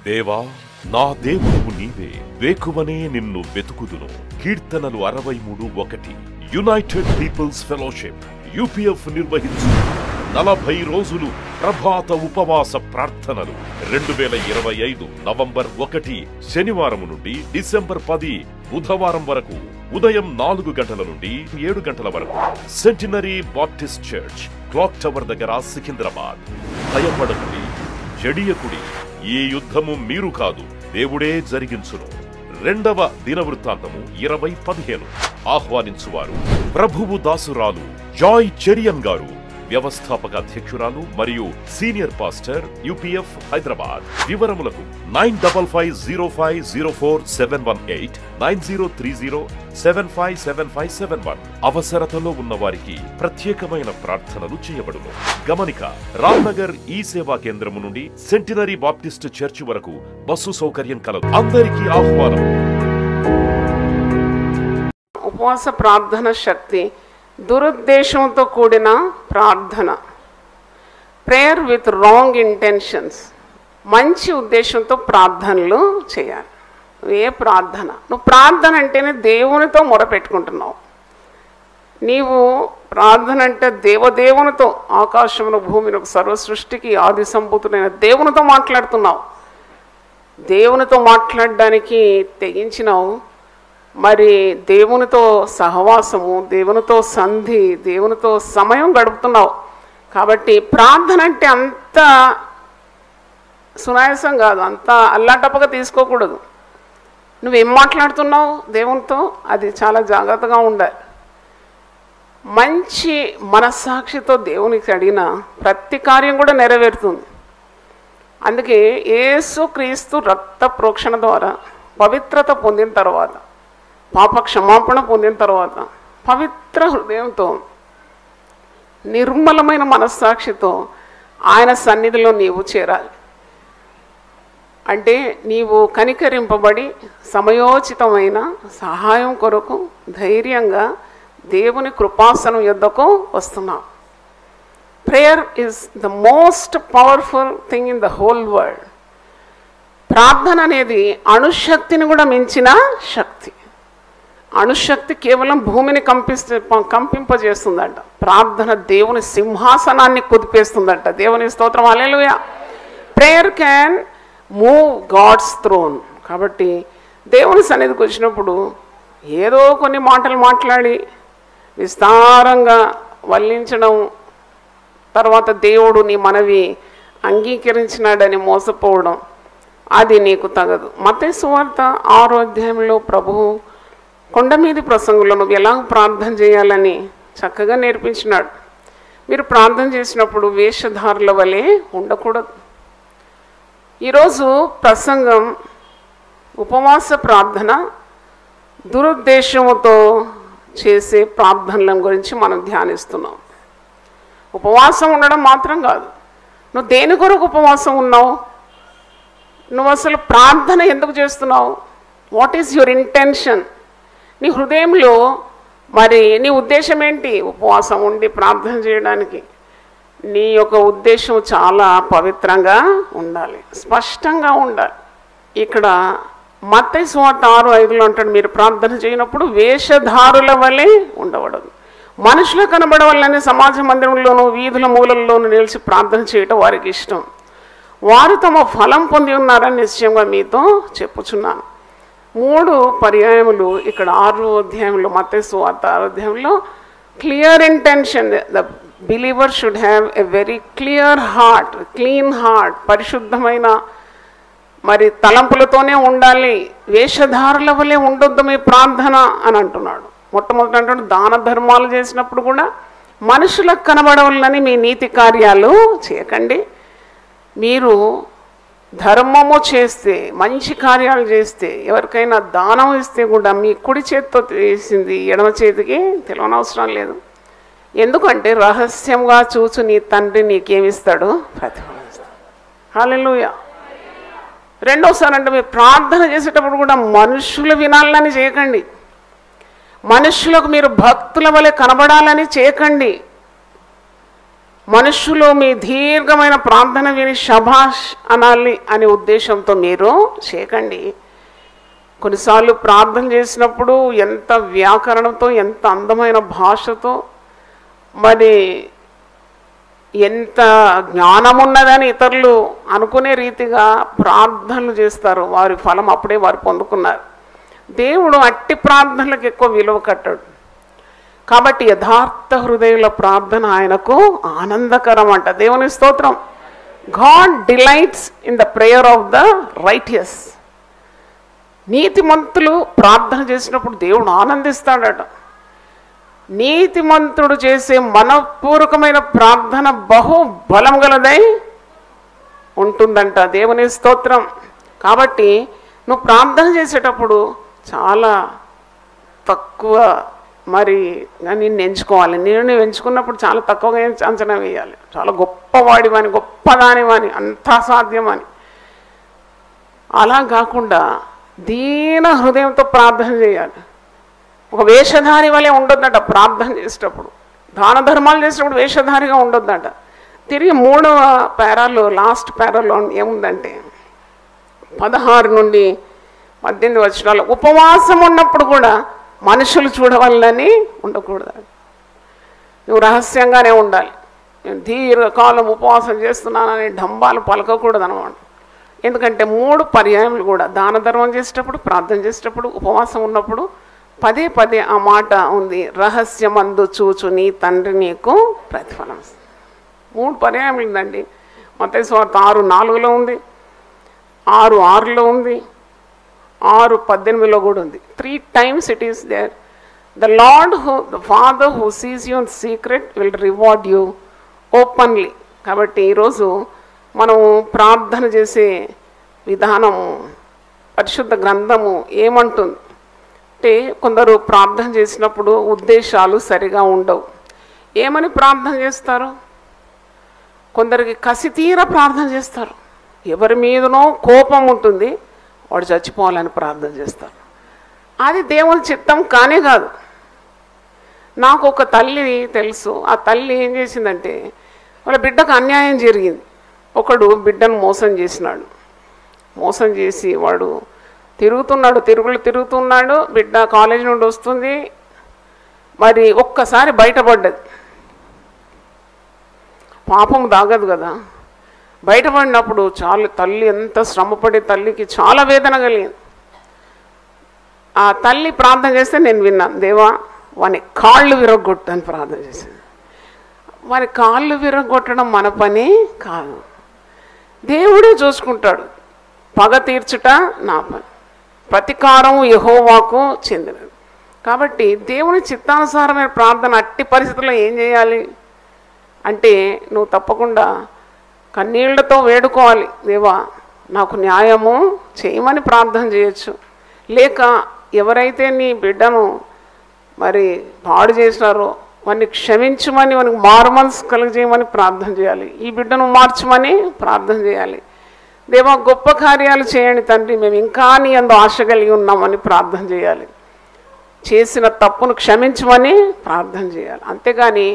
దేవా నా దేవుడవు నీవే, వేకువనే నిన్ను వెతుకుదును. కీర్తనలు 63:1. యునైటెడ్ పీపుల్స్ ఫెలోషిప్ యూపీఎఫ్ నిర్వహించు 40 రోజులు ప్రభాత ఉపవాస ప్రార్థనలు 2025 నవంబర్ 1 శనివారం నుండి డిసెంబర్ 10 బుధవారం వరకు ఉదయం 4 గంటల నుండి 7 గంటల వరకు centenary Baptist church, clock tower దగ్గర, సికింద్రాబాద్. భయపడకుడి, జడియకుడి, ఈ యుద్ధము మీరు కాదు, దేవుడే జరిగించును. 2వ దినవృత్తాంతము 20:15. ఆహ్వానించువారు ప్రభువు దాసురాలు జాయ్ చెరియన్ గారు, వ్యవస్థాపక అధ్యక్షురాలు మరియు సీనియర్ పాస్టర్, యూపీఎఫ్ హైదరాబాద్. వివరములకు 9505047718 9030757571. అవసరతలో ఉన్న వారికి ప్రత్యేకమైన ప్రార్థనలు చేయబడును. గమనిక: రామ్నగర్ ఈ సేవా కేంద్రము నుండి సెంటినరీ బాప్టిస్ట్ చర్చ్ వరకు బస్సు సౌకర్యం కలదు. అందరికీ ఆహ్వానం. ఉపవాస ప్రార్థన శక్తి, దురుద్దేశంతో కూడిన ప్రార్థన, ప్రేయర్ విత్ రాంగ్ ఇంటెన్షన్స్. మంచి ఉద్దేశంతో ప్రార్థనలు చేయాలి. ఏ ప్రార్థన? నువ్వు ప్రార్థన అంటేనే దేవునితో మొరపెట్టుకుంటున్నావు. నీవు ప్రార్థన అంటే దేవదేవునితో, ఆకాశమును భూమిని సర్వ సృష్టికి ఆది సంభూతుడైన దేవునితో మాట్లాడుతున్నావు. దేవునితో మాట్లాడడానికి తెగించినావు. మరి దేవునితో సహవాసము, దేవునితో సంధి, దేవునితో సమయం గడుపుతున్నావు. కాబట్టి ప్రార్థన అంటే అంత సునాయాసం కాదు, అంత అల్లాటప్పగా తీసుకోకూడదు. నువ్వేం మాట్లాడుతున్నావు దేవునితో, అది చాలా జాగ్రత్తగా ఉండాలి. మంచి మనస్సాక్షితో దేవునికి అడిగిన ప్రతి కార్యం కూడా నెరవేరుతుంది. అందుకే యేసు క్రీస్తు రక్త ప్రోక్షణ ద్వారా పవిత్రత పొందిన తర్వాత, పాప క్షమాపణ పొందిన తర్వాత, పవిత్ర హృదయంతో, నిర్మలమైన మనస్సాక్షితో ఆయన సన్నిధిలో నీవు చేరాలి. అంటే నీవు కనికరింపబడి సమయోచితమైన సహాయం కొరకు ధైర్యంగా దేవుని కృపాసనం యొద్దకు వస్తున్నావు. Prayer is the most powerful thing in the whole world. ప్రార్థన అనేది అణుశక్తిని కూడా మించిన శక్తి. అణుశక్తి కేవలం భూమిని కంపింపజేస్తుందంట. ప్రార్థన దేవుని సింహాసనాన్ని కుదిపేస్తుందంట. దేవుని స్తోత్రం, హల్లెలూయా. Prayer can move God's throne. కాబట్టి దేవుని సన్నిధికి వచ్చినప్పుడు ఏదో కొన్ని మాటలు మాట్లాడి విస్తారంగా వల్లించడం, తర్వాత దేవుడు నీ మనవి అంగీకరించినాడని మోసపోవడం, అది నీకు తగదు. మత్తయి సువార్త 6వ అధ్యాయంలో ప్రభువు కొండ మీది ప్రసంగంలో నువ్వు ఎలా ప్రార్థన చేయాలని చక్కగా నేర్పించినాడు. మీరు ప్రార్థన చేసినప్పుడు వేషధారుల వలె ఉండకూడదు. ఈరోజు ప్రసంగం ఉపవాస ప్రార్థన, దురుద్దేశంతో చేసే ప్రార్థనల గురించి మనం ధ్యానిస్తున్నాం. ఉపవాసం ఉండడం మాత్రం కాదు, నువ్వు దేని కొరకు ఉపవాసం ఉన్నావు, నువ్వు అసలు ప్రార్థన ఎందుకు చేస్తున్నావు, వాట్ ఈజ్ యువర్ ఇంటెన్షన్, నీ హృదయంలో మరి నీ ఉద్దేశం ఏంటి? ఉపవాసం ఉండి ప్రార్థన చేయడానికి నీ యొక్క ఉద్దేశం చాలా పవిత్రంగా ఉండాలి, స్పష్టంగా ఉండాలి. ఇక్కడ మత్తయి సువార్త 6:5లో అంటాడు, మీరు ప్రార్థన చేయనప్పుడు వేషధారుల వలె ఉండకూడదు. మనుషులు కనబడవాలని సమాజ మందిరంలోనూ వీధుల మూలల్లోనూ నిలిచి ప్రార్థన చేయటం వారికి ఇష్టం. వారు తమ ఫలం పొంది ఉన్నారని నిశ్చయంగా మీతో చెప్పుచున్నాను. 3 పర్యాయములు ఇక్కడ 6వ అధ్యాయంలో, మత్తయి సువార్త 6వ అధ్యాయంలో clear intention. The believer should have a very clear heart, clean heart, పరిశుద్ధమైన మరి తలంపులతోనే ఉండాలి. వేషధారుల వలె ఉండొద్దు మీ ప్రార్థన అని అంటున్నాడు. మొట్టమొదటి అంటున్నాడు, దాన ధర్మాలు చేసినప్పుడు కూడా మనుషులకు కనబడవాలని మీ నీతి కార్యాలు చేయకండి. మీరు ధర్మము చేస్తే, మంచి కార్యాలు చేస్తే, ఎవరికైనా దానం ఇస్తే కూడా మీ కుడి చేతితో వేసింది ఎడమ చేతికి తెలియనవసరం లేదు. ఎందుకంటే రహస్యంగా చూచు నీ తండ్రి నీకేమిస్తాడు, ప్రతిఫలం ఇస్తాడు. హల్లెలూయా. రెండోసారి అంటే మీరు ప్రార్థన చేసేటప్పుడు కూడా మనుషులు వినాలని చేయకండి, మనుషులకు మీరు భక్తుల వలె కనబడాలని చేయకండి. మనుషులు మీ దీర్ఘమైన ప్రార్థన విని శభాష్ అనాలి అనే ఉద్దేశంతో మీరు చేయకండి. కొన్నిసార్లు ప్రార్థన చేసినప్పుడు ఎంత వ్యాకరణంతో, ఎంత అందమైన భాషతో, మరి ఎంత జ్ఞానం ఉన్నదని ఇతరులు అనుకునే రీతిగా ప్రార్థనలు చేస్తారు. వారి ఫలం అప్పుడే వారు పొందుకున్నారు. దేవుడు అట్టి ప్రార్థనలకు ఎక్కువ విలువ కట్టాడు. కాబట్టి యథార్థ హృదయుల ప్రార్థన ఆయనకు ఆనందకరం అంట. దేవుని స్తోత్రం. God delights in the prayer of the righteous. నీతిమంతులు ప్రార్థన చేసినప్పుడు దేవుడు ఆనందిస్తాడట. నీతిమంతుడు చేసే మనపూర్వకమైన ప్రార్థన బహు బలం గలదై ఉంటుందంట. దేవుని స్తోత్రం. కాబట్టి నువ్వు ప్రార్థన చేసేటప్పుడు చాలా తక్కువ మరి నిన్ను ఎంచుకోవాలి. నేను ఎంచుకున్నప్పుడు చాలా తక్కువగా అంచనా వేయాలి. చాలా గొప్పవాడివని, గొప్పదానివని, అంతా సాధ్యమని. అలా కాకుండా దీన హృదయంతో ప్రార్థన చేయాలి. ఒక వేషధారి వలె ఉండొద్దట ప్రార్థన చేసేటప్పుడు. దాన ధర్మాలు చేసేటప్పుడు వేషధారిగా ఉండొద్దట. తిరిగి 3వ పేరాలో, లాస్ట్ పేరాలో ఏముందంటే 16 నుండి 18 వచనాలు, ఉపవాసం ఉన్నప్పుడు కూడా మనుషులు చూడవాలని ఉండకూడదు. నువ్వు రహస్యంగానే ఉండాలి. నేను దీర్ఘకాలం ఉపవాసం చేస్తున్నానని డంబాలు పలకకూడదు అన్నమాట. ఎందుకంటే 3 పర్యాయములు కూడా దాన ధర్మం చేసేటప్పుడు, ప్రార్థన చేసేటప్పుడు, ఉపవాసం ఉన్నప్పుడు పదే పదే ఆ మాట ఉంది, రహస్యమందు చూచు నీ తండ్రి నీకు ప్రతిఫలం. 3 పర్యాయములు ఉందండి. మత్తయి సువార్త 6:4లో ఉంది, 6:6లో ఉంది, 6:18లో కూడా ఉంది. 3 times it is there. The Father who sees you in secret will reward you openly. కాబట్టి ఈరోజు మనం ప్రార్థన చేసే విధానము పరిశుద్ధ గ్రంథము ఏమంటుంది అంటే, కొందరు ప్రార్థన చేసినప్పుడు ఉద్దేశాలు సరిగా ఉండవు. ఏమని ప్రార్థన చేస్తారు? కొందరికి కసితీర ప్రార్థన చేస్తారు. ఎవరి మీదనో కోపం ఉంటుంది, వాడు చచ్చిపోవాలని ప్రార్థన చేస్తారు. అది దేవుని చిత్తం కానే కాదు. నాకు ఒక తల్లి తెలుసు. ఆ తల్లి ఏం చేసిందంటే, వాళ్ళ బిడ్డకు అన్యాయం జరిగింది. ఒకడు బిడ్డను మోసం చేసినాడు. మోసం చేసి వాడు తిరుగుతున్నాడు. బిడ్డ కాలేజీ నుండి వస్తుంది, మరి ఒక్కసారి బయటపడ్డది. పాపం దాగదు కదా. బయటపడినప్పుడు చాలా తల్లి ఎంత శ్రమపడే తల్లికి చాలా వేదన కలిగింది. ఆ తల్లి ప్రార్థన చేస్తే నేను విన్నాను, దేవా వాని కాళ్ళు విరగొట్టు అని ప్రార్థన చేసింది. వాని కాళ్ళు విరగొట్టడం మన పని కాదు, దేవుడే చూసుకుంటాడు. పగ తీర్చుట నా పని, ప్రతీకారం యెహోవాకు చెందినది. కాబట్టి దేవుని చిత్తానుసారమైన ప్రార్థన అట్టి పరిస్థితుల్లో ఏం చేయాలి అంటే, నువ్వు తప్పకుండా కన్నీళ్లతో వేడుకోవాలి, దేవా నాకు న్యాయము చేయమని ప్రార్థన చేయొచ్చు. లేక ఎవరైతే నీ బిడ్డను మరి పాడు చేసినారో వాడిని క్షమించమని, వానికి మారుమనసు కలుగజేయమని ప్రార్థన చేయాలి. ఈ బిడ్డను మార్చమని ప్రార్థన చేయాలి. దేవా గొప్ప కార్యాలు చేయండి తండ్రి, మేము ఇంకా నీ యందు ఆశ కలిగి ఉన్నామని ప్రార్థన చేయాలి. చేసిన తప్పును క్షమించమని ప్రార్థన చేయాలి. అంతేగాని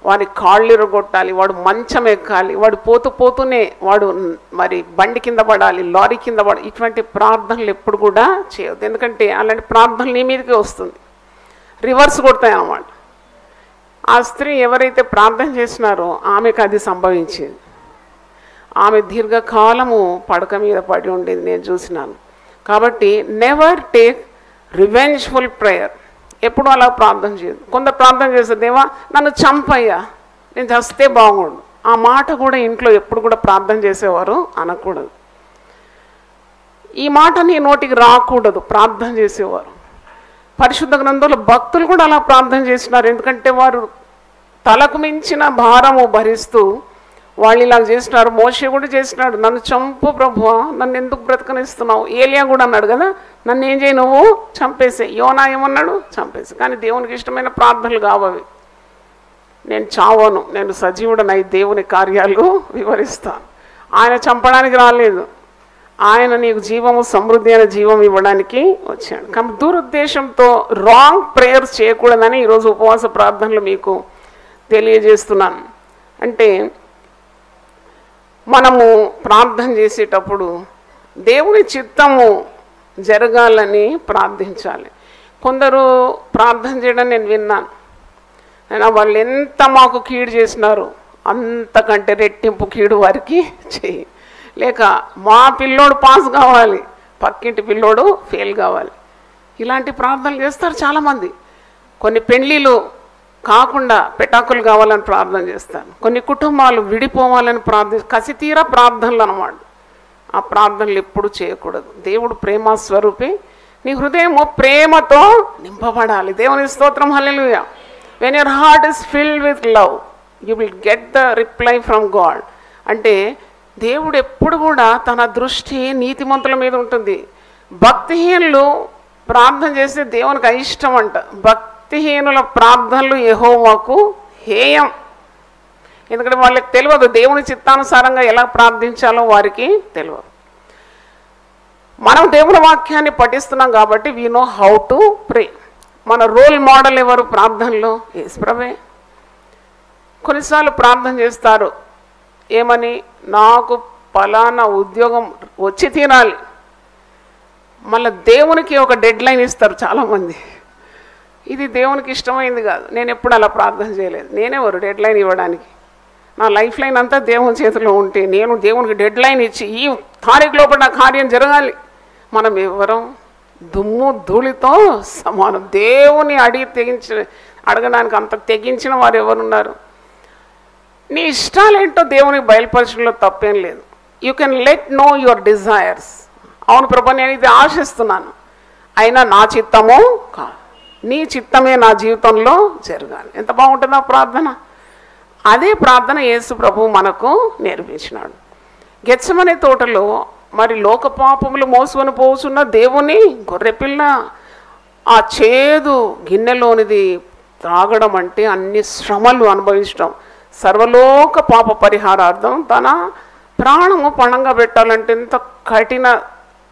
వాడి కాళ్ళు ఇరగొట్టాలి, వాడు మంచం ఎక్కాలి, వాడు పోతూనే వాడు మరి బండి కింద పడాలి, లారీ కింద పడాలి, ఇటువంటి ప్రార్థనలు ఎప్పుడు కూడా చేయవద్దు. ఎందుకంటే అలాంటి ప్రార్థనలు నీ మీదకే వస్తుంది, రివర్స్ కొడతాయి అన్నమాట. ఆ స్త్రీ ఎవరైతే ప్రార్థన చేసినారో ఆమెకు అది సంభవించింది. ఆమె దీర్ఘకాలము పడక మీద పడి ఉండేది నేను చూసినాను. కాబట్టి నెవర్ టేక్ రివెంజ్ఫుల్ ప్రేయర్. ఎప్పుడు అలా ప్రార్థన చేయదు. కొందరు ప్రార్థన చేస్తే, దేవా నన్ను చంపయ్యా, నేను చస్తే బాగుండు. ఆ మాట కూడా ఇంట్లో ఎప్పుడు కూడా ప్రార్థన చేసేవారు అనకూడదు. ఈ మాట నీ నోటికి రాకూడదు ప్రార్థన చేసేవారు. పరిశుద్ధ గ్రంథంలో భక్తులు కూడా అలా ప్రార్థన చేసినారు. ఎందుకంటే వారు తలకు మించిన భారము భరిస్తూ వాళ్ళు ఇలా చేసినారు. మోషే కూడా చేసినాడు, నన్ను చంపు ప్రభువా, నన్ను ఎందుకు బ్రతకనిస్తున్నావు. ఏలియా కూడా అన్నాడు కదా, నన్ను ఏం చేయి, నువ్వు చంపేసే. యోనా ఏమన్నాడు, చంపేసి. కానీ దేవునికి ఇష్టమైన ప్రార్థనలు కావవి. నేను చావను, నేను సజీవుడనై దేవుని కార్యాలు వివరిస్తాను. ఆయన చంపడానికి రాలేదు, ఆయన నీకు జీవము, సమృద్ధి అయిన జీవం ఇవ్వడానికి వచ్చాడు. కాబట్టి దురుద్దేశంతో రాంగ్ ప్రేయర్స్ చేయకూడదని ఈరోజు ఉపవాస ప్రార్థనలు మీకు తెలియజేస్తున్నాను. అంటే మనము ప్రార్థన చేసేటప్పుడు దేవుని చిత్తము జరగాలని ప్రార్థించాలి. కొందరు ప్రార్థన చేయడం నేను విన్నాను, అయినా వాళ్ళు ఎంత మాకు కీడు చేసినారు అంతకంటే రెట్టింపు కీడు వారికి చెయ్యి, లేక మా పిల్లోడు పాస్ కావాలి, పక్కింటి పిల్లోడు ఫెయిల్ కావాలి, ఇలాంటి ప్రార్థనలు చేస్తారు చాలామంది. కొన్ని పెళ్ళిళ్ళు కాకుండా పెటాకులు కావాలని ప్రార్థన చేస్తాను, కొన్ని కుటుంబాలు విడిపోవాలని కసితీరా ప్రార్థనలు అన్నమాట. ఆ ప్రార్థనలు ఎప్పుడు చేయకూడదు. దేవుడు ప్రేమ స్వరూపి, నీ హృదయము ప్రేమతో నింపబడాలి. దేవుని స్తోత్రం, హల్లెలూయా. When your heart is filled with love you will get the reply from God. అంటే దేవుడు ఎప్పుడు కూడా తన దృష్టి నీతిమంతుల మీద ఉంటుంది. భక్తిహీనులు ప్రార్థన చేస్తే దేవునికి అయిష్టం అంట. భక్తిహీనుల ప్రార్థనలు యెహోవాకు హేయం. ఎందుకంటే వాళ్ళకి తెలియదు దేవుని చిత్తానుసారంగా ఎలా ప్రార్థించాలో, వారికి తెలియదు. మనం దేవుని వాక్యాన్ని పఠిస్తున్నాం కాబట్టి we know how to pray. మన రోల్ మోడల్ ఎవరు ప్రార్థనలో? యేసు ప్రభువే. కొన్నిసార్లు ప్రార్థన చేస్తారు ఏమని, నాకు ఫలానా ఉద్యోగం వచ్చి తినాలి. మళ్ళీ దేవునికి ఒక డెడ్ లైన్ ఇస్తారు చాలామంది. ఇది దేవునికి ఇష్టమైంది కాదు. నేను ఎప్పుడు అలా ప్రార్థన చేయలేదు. నేనెవరు డెడ్ లైన్ ఇవ్వడానికి? నా లైఫ్ లైన్ అంతా దేవుని చేతిలో ఉంటే నేను దేవునికి డెడ్ లైన్ ఇచ్చి ఈ తారీఖు లోపల నా కార్యం జరగాలి. మనం ఎవరం? దుమ్ము ధూళితో సమానం. దేవుని అడగడానికి అంత తెగించిన వారు ఎవరున్నారు? నీ ఇష్టాలేంటో దేవునికి బయలుపరచడంలో తప్పేం లేదు. You can let know your desires. అవును ప్రభు, నేను ఇది ఆశిస్తున్నాను, అయినా నా చిత్తము కాదు, నీ చిత్తమే నా జీవితంలో జరగాలి. ఎంత బాగుంటుందా ప్రార్థన! అదే ప్రార్థన యేసు ప్రభు మనకు నేర్పించినాడు. గెత్సెమనే తోటలో మరి లోక పాపములు మోసుకొని పోతున్న దేవుని గొర్రెపిల్ల ఆ చేదు గిన్నెలోనిది త్రాగడం అంటే అన్ని శ్రమలు అనుభవించడం. సర్వలోక పాప పరిహారార్థం తన ప్రాణము పణంగా పెట్టాలంటే ఎంత కఠిన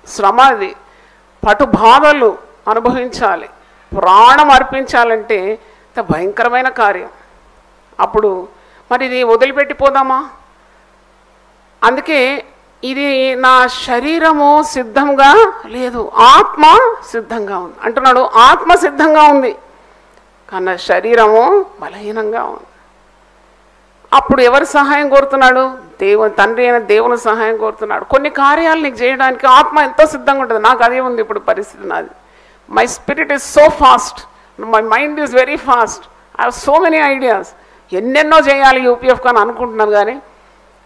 శ్రమ అది. పటు బాధలు అనుభవించాలి, ప్రాణం అర్పించాలంటే ఎంత భయంకరమైన కార్యం. అప్పుడు మరి ఇది వదిలిపెట్టిపోదామా? అందుకే ఇది నా శరీరము సిద్ధంగా లేదు, ఆత్మ సిద్ధంగా ఉంది అంటున్నాడు. ఆత్మ సిద్ధంగా ఉంది కానీ శరీరము బలహీనంగా ఉంది. అప్పుడు ఎవరి సహాయం కోరుతున్నాడు? తండ్రి అయిన దేవుని సహాయం కోరుతున్నాడు. కొన్ని కార్యాలు నీకు చేయడానికి ఆత్మ ఎంతో సిద్ధంగా ఉంటుంది. నాకు అదే ఉంది ఇప్పుడు పరిస్థితి నాది. My spirit is so fast, my mind is very fast, I have so many ideas. ఎన్నెన్నో చేయాలి యూపీఎఫ్ అని అనుకుంటున్నాను, కానీ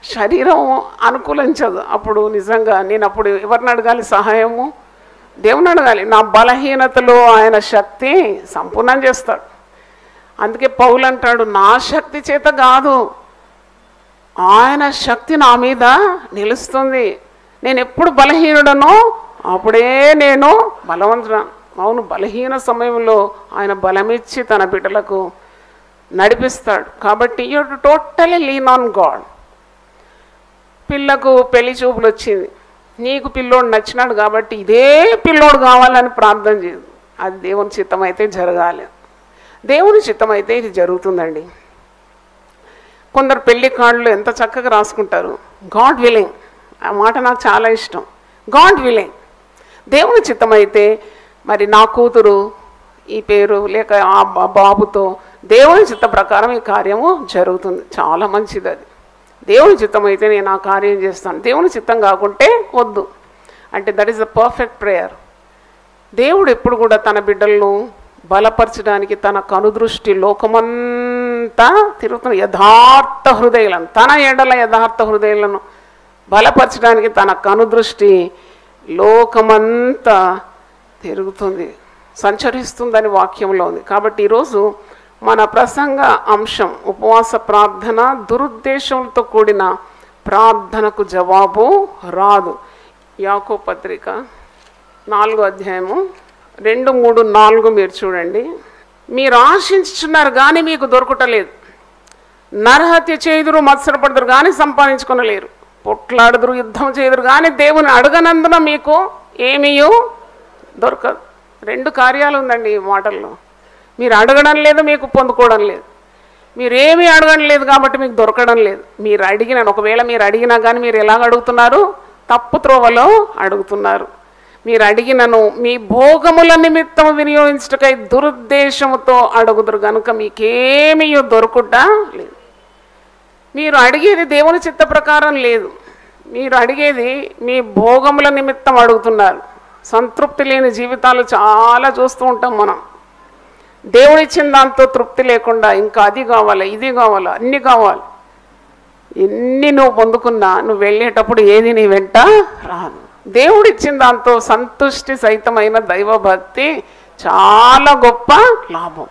శరీరం అనుకూలించదు. అప్పుడు నిజంగా నేను అప్పుడు ఎవరిని అడగాలి సహాయము? దేవుని అడగాలి. నా బలహీనతలో ఆయన శక్తి సంపూర్ణం చేస్తాడు. అందుకే పౌలు అంటాడు, నా శక్తి చేత కాదు, ఆయన శక్తి నా మీద నిలుస్తుంది. నేను ఎప్పుడు బలహీనుడనో అప్పుడే నేను బలవంతుడు. అవును, బలహీన సమయంలో ఆయన బలమిచ్చి తన బిడ్డలకు నడిపిస్తాడు. కాబట్టి you to totally lean on God. పిల్లకు పెళ్లి చూపులు వచ్చింది, నీకు పిల్లోడు నచ్చినాడు కాబట్టి ఇదే పిల్లోడు కావాలని ప్రార్థన చేయదు. అది దేవుని చిత్తం అయితే జరగాలి. దేవుని చిత్తం అయితే ఇది జరుగుతుందండి. కొందరు పెళ్లి కార్డులు ఎంత చక్కగా రాసుకుంటారు, గాడ్ విల్లింగ్. ఆ మాట నాకు చాలా ఇష్టం. God willing. దేవుని చిత్తం అయితే మరి నా కూతురు ఈ పేరు లేక ఆ బాబుతో దేవుని చిత్త ప్రకారం ఈ కార్యము జరుగుతుంది. చాలా మంచిది అది. దేవుని చిత్తం అయితే నేను ఆ కార్యం చేస్తాను, దేవుని చిత్తం కాకుంటే వద్దు అంటే that is the perfect prayer. దేవుడు ఎప్పుడు కూడా తన బిడ్డలను బలపరచడానికి తన కనుదృష్టి లోకమంతా తిరుగుతున్న యథార్థ హృదయాలను, తన ఎడల యథార్థ హృదయాలను బలపరచడానికి తన కనుదృష్టి లోకమంతా తిరుగుతుంది, సంచరిస్తుందని వాక్యంలో ఉంది. కాబట్టి ఈరోజు మన ప్రసంగ అంశం ఉపవాస ప్రార్థన, దురుద్దేశంతో కూడిన ప్రార్థనకు జవాబు రాదు. యాకోబు పత్రిక 4వ అధ్యాయము 2, 3, 4 మీరు చూడండి. మీరు ఆశించుచున్నారు కానీ మీకు దొరకటలేదు, నరహత్య చేయుదురు, మత్సరపడుదురు కానీ సంపాదించుకొనలేరు, పొట్లాడుదురు, యుద్ధం చేయుదురు కానీ దేవుని అడగనందున మీకు ఏమీయూ దొరకదు. 2 కార్యాలు ఉందండి ఈ మాటల్లో. మీరు అడగడం లేదు, మీకు పొందుకోవడం లేదు. మీరేమీ అడగడం లేదు కాబట్టి మీకు దొరకడం లేదు. మీరు అడిగిన ఒకవేళ మీరు అడిగినా కానీ మీరు ఎలాగ అడుగుతున్నారు? తప్పు త్రోవలో అడుగుతున్నారు. మీరు అడిగినను మీ భోగముల నిమిత్తం వినియోగించుటకై దురుద్దేశముతో అడుగుదురు కనుక మీకేమీ దొరుకుట లేదు. మీరు అడిగేది దేవుని చిత్త ప్రకారం లేదు. మీరు అడిగేది మీ భోగముల నిమిత్తం అడుగుతున్నారు. సంతృప్తి లేని జీవితాలు చాలా చూస్తూ ఉంటాం మనం. దేవుడిచ్చిన దాంతో తృప్తి లేకుండా ఇంకా అది కావాలి, ఇది కావాలి, అన్నీ కావాలి. ఎన్ని నువ్వు పొందుకున్నా నువ్వు వెళ్ళేటప్పుడు ఏది నీ వెంట రాదు. దేవుడిచ్చిన దాంతో సంతుష్టి సహితమైన దైవభక్తి చాలా గొప్ప లాభం.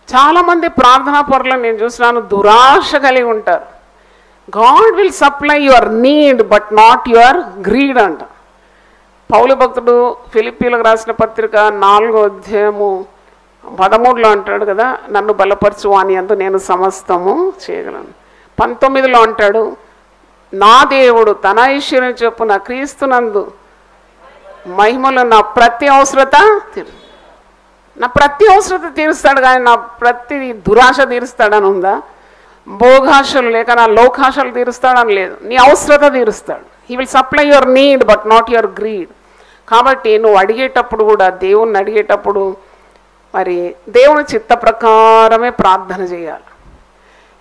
చాలామంది ప్రార్థనా పరులను నేను చూసినాను, దురాశ కలిగి ఉంటారు. God will supply your need but not your greed అంట. పౌలు భక్తుడు ఫిలిప్పీలకు రాసిన పత్రిక 4వ అధ్యాయము 13లో అంటాడు కదా, నన్ను బలపరచు అని అందు నేను సమస్తము చేయగలను. 19లో అంటాడు, నా దేవుడు తన ఐశ్వర్యం చొప్పున క్రీస్తునందు మహిమలో నా ప్రతి అవసరత తీరుస్తాడు. కానీ నా ప్రతి దురాశ తీరుస్తాడని ఉందా? భోగాశలు లేక నా లోకాశలు తీరుస్తాడని లేదు. నీ అవసరత తీరుస్తాడు. He will supply your need but not your greed. కాబట్టి నువ్వు అడిగేటప్పుడు కూడా దేవుణ్ణి అడిగేటప్పుడు మరి దేవుని చిత్త ప్రకారమే ప్రార్థన చేయాలి.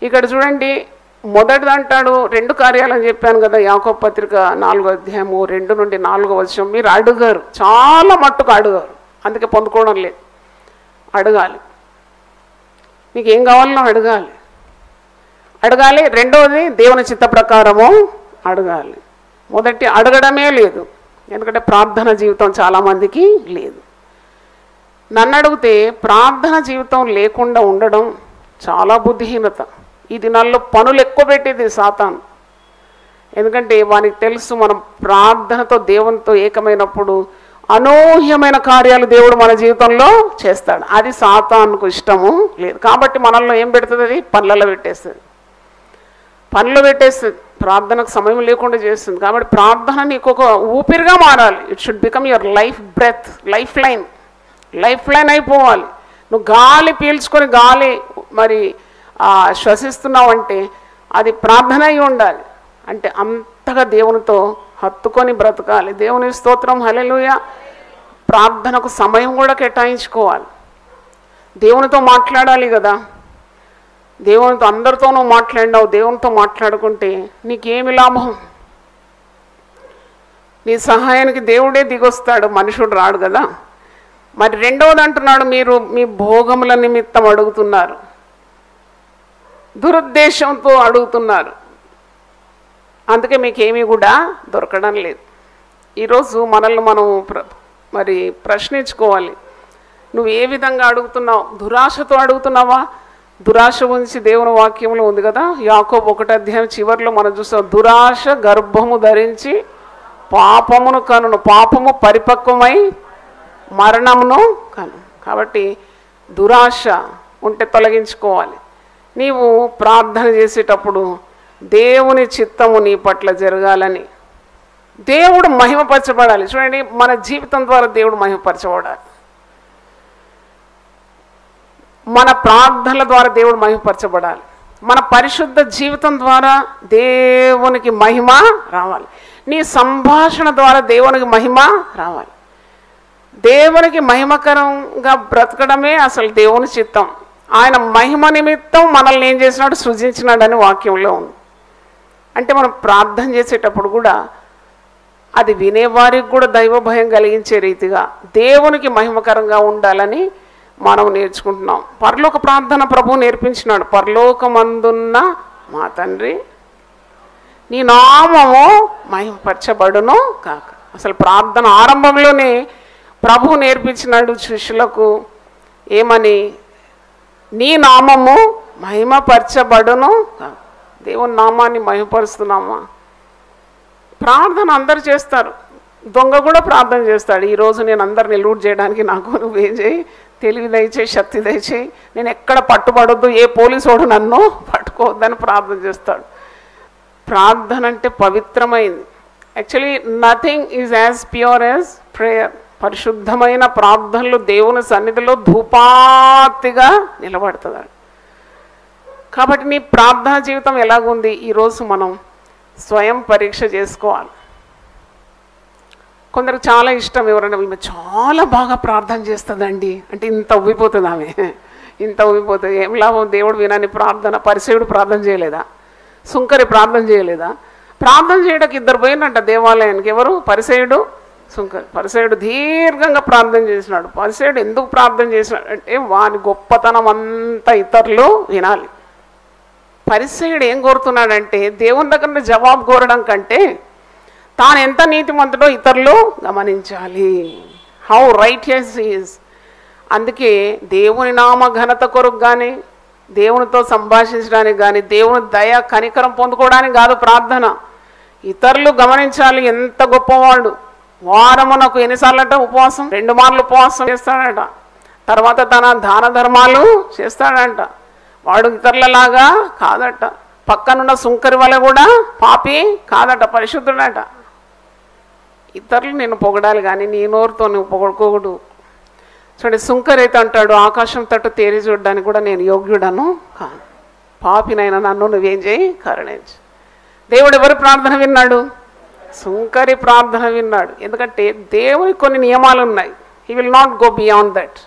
ఇక్కడ చూడండి, మొదటిది అంటాడు 2 కార్యాలని చెప్పాను కదా, యాకోబు పత్రిక 4వ అధ్యాయము 2 నుండి 4వ వచనం. మీరు అడుగారు, చాలా మట్టుకు అడుగారు, అందుకే పొందుకోవడం లేదు. అడగాలి, నీకు ఏం కావాలనో అడగాలి. రెండవది దేవుని చిత్త ప్రకారము అడగాలి. మొదటి అడగడమే లేదు, ఎందుకంటే ప్రార్థన జీవితం చాలామందికి లేదు. నన్ను అడిగితే ప్రార్థన జీవితం లేకుండా ఉండడం చాలా బుద్ధిహీనత. ఈ దినాల్లో పనులు ఎక్కువ పెట్టేది సాతాను. ఎందుకంటే వానికి తెలుసు మనం ప్రార్థనతో దేవునితో ఏకమైనప్పుడు అనూహ్యమైన కార్యాలు దేవుడు మన జీవితంలో చేస్తాడు. అది సాతానుకు ఇష్టము లేదు. కాబట్టి మనల్లో ఏం పెడుతుంది? అది పనులలో పెట్టేస్తుంది. ప్రార్థనకు సమయం లేకుండా చేస్తుంది. కాబట్టి ప్రార్థన నీకు ఒక ఊపిరిగా మారాలి. It should become your life breath, lifeline అయిపోవాలి. నువ్వు గాలి పీల్చుకొని గాలి మరి శ్వసిస్తున్నావు అంటే అది ప్రార్థన అయి ఉండాలి. అంటే అంతగా దేవునితో హత్తుకొని బ్రతకాలి. దేవుని స్తోత్రం, హల్లెలూయా. ప్రార్థనకు సమయం కూడా కేటాయించుకోవాలి. దేవునితో మాట్లాడాలి కదా. దేవునితో అందరితోనూ మాట్లాడినావు, దేవునితో మాట్లాడుకుంటే నీకేమి లాభం? నీ సహాయానికి దేవుడే దిగొస్తాడు, మనుషుడు రాడు కదా. మరి రెండవది అంటున్నాడు, మీరు మీ భోగముల నిమిత్తం అడుగుతున్నారు, దురుద్దేశంతో అడుగుతున్నారు, అందుకే మీకేమీ కూడా దొరకడం లేదు. ఈరోజు మనల్ని మనం మరి ప్రశ్నించుకోవాలి. నువ్వు ఏ విధంగా అడుగుతున్నావు? దురాశతో అడుగుతున్నావా? దురాశ గురించి దేవుని వాక్యంలో ఉంది కదా, యాకోబు 1వ అధ్యాయం చివరిలో మనం చూస్తాం, దురాశ గర్భము ధరించి పాపమును కనును, పాపము పరిపక్వమై మరణమును కను. కాబట్టి దురాశ ఉంటే తొలగించుకోవాలి. నీవు ప్రార్థన చేసేటప్పుడు దేవుని చిత్తము నీ పట్ల జరగాలని, దేవుడు మహిమపరచబడాలి. చూడండి, మన జీవితం ద్వారా దేవుడు మహిమపరచబడాలి. మన ప్రార్థనల ద్వారా దేవుడు మహిమపరచబడాలి. మన పరిశుద్ధ జీవితం ద్వారా దేవునికి మహిమ రావాలి. నీ సంభాషణ ద్వారా దేవునికి మహిమ రావాలి. దేవునికి మహిమకరంగా బ్రతకడమే అసలు దేవుని చిత్తం. ఆయన మహిమ నిమిత్తం మనల్ని ఏం చేసినాడు? సృజించినాడని వాక్యంలో ఉంది. అంటే మనం ప్రార్థన చేసేటప్పుడు కూడా అది వినేవారికి కూడా దైవ భయం కలిగించే రీతిగా దేవునికి మహిమకరంగా ఉండాలని మనం నేర్చుకుంటున్నాం. పరలోక ప్రార్థన ప్రభువు నేర్పించినాడు. పరలోకమందున్న మా తండ్రి, నీ నామము మహిమపరచబడును కాక. అసలు ప్రార్థన ఆరంభంలోనే ప్రభువు నేర్పించినాడు శిష్యులకు ఏమని? నీ నామము మహిమపరచబడును కాక. దేవుని నామాన్ని మహిమపరుస్తున్నామా? ప్రార్థన అందరు చేస్తారు, దొంగ కూడా ప్రార్థన చేస్తాడు. ఈరోజు నేను అందరిని లూట్ చేయడానికి నాకు నువ్వేం చేయి, తెలివి దయచేయి, శక్తి దయచేయి, నేను ఎక్కడ పట్టుబడొద్దు, ఏ పోలీసోడు నన్ను పట్టుకోవద్దని ప్రార్థన చేస్తాడు. ప్రార్థన అంటే పవిత్రమైంది. Actually nothing is as pure as prayer. పరిశుద్ధమైన ప్రార్థనలు దేవుని సన్నిధిలో ధూపాతిగా నిలబడుతుంది. కాబట్టి నీ ప్రార్థన జీవితం ఎలాగుంది ఈరోజు మనం స్వయం పరీక్ష చేసుకోవాలి. కొందరికి చాలా ఇష్టం, ఎవరైనా ఈమె చాలా బాగా ప్రార్థన చేస్తుందండి అంటే ఇంత ఉబ్బిపోతుంది ఆమె, ఇంత ఉబ్బిపోతుంది. ఏం లాభం? దేవుడు వినని ప్రార్థన. పరిసేయుడు ప్రార్థన చేయలేదా? సుంకరి ప్రార్థన చేయలేదా? ప్రార్థన చేయడానికి ఇద్దరు పోయినట్ట దేవాలయానికి. ఎవరు? పరిసేయుడు, సుంకరి. పరిసేయుడు దీర్ఘంగా ప్రార్థన చేసినాడు. పరిసేయుడు ఎందుకు ప్రార్థన చేసినాడు అంటే వాని గొప్పతనం అంతా ఇతరులు వినాలి. పరిసేయుడు ఏం కోరుతున్నాడంటే దేవుని దగ్గర జవాబు కోరడం కంటే తాను ఎంత నీతిమంతుడో ఇతరులు గమనించాలి. How righteous is. అందుకే దేవుని నామ ఘనత కొరకు కానీ, దేవునితో సంభాషించడానికి కానీ, దేవుని దయ కనికరం పొందుకోవడానికి కాదు ప్రార్థన. ఇతరులు గమనించాలి ఎంత గొప్పవాడు. వారమునకు ఎన్నిసార్లట ఉపవాసం? 2 మార్లు ఉపవాసం చేస్తాడట. తర్వాత తన దాన ధర్మాలు చేస్తాడంట. వాడు ఇతరులలాగా కాదట. పక్కనున్న సుంకరి వల్ల కూడా పాపి కాదట, పరిశుద్ధుడట. ఇతరులు నేను పొగడాలి కానీ నీ నోరుతో నువ్వు పొగడుకోడు. చూడండి, సుంకరి అయితే అంటాడు ఆకాశం తట్టు తేరి చూడడానికి కూడా నేను యోగ్యుడను కాను, పాపినైనా నన్ను నువ్వేం చేయి, కరుణించు. దేవుడు ఎవరి ప్రార్థన విన్నాడు? సుంకరి ప్రార్థన విన్నాడు. ఎందుకంటే దేవుని కొన్ని నియమాలు ఉన్నాయి. He will not go beyond that.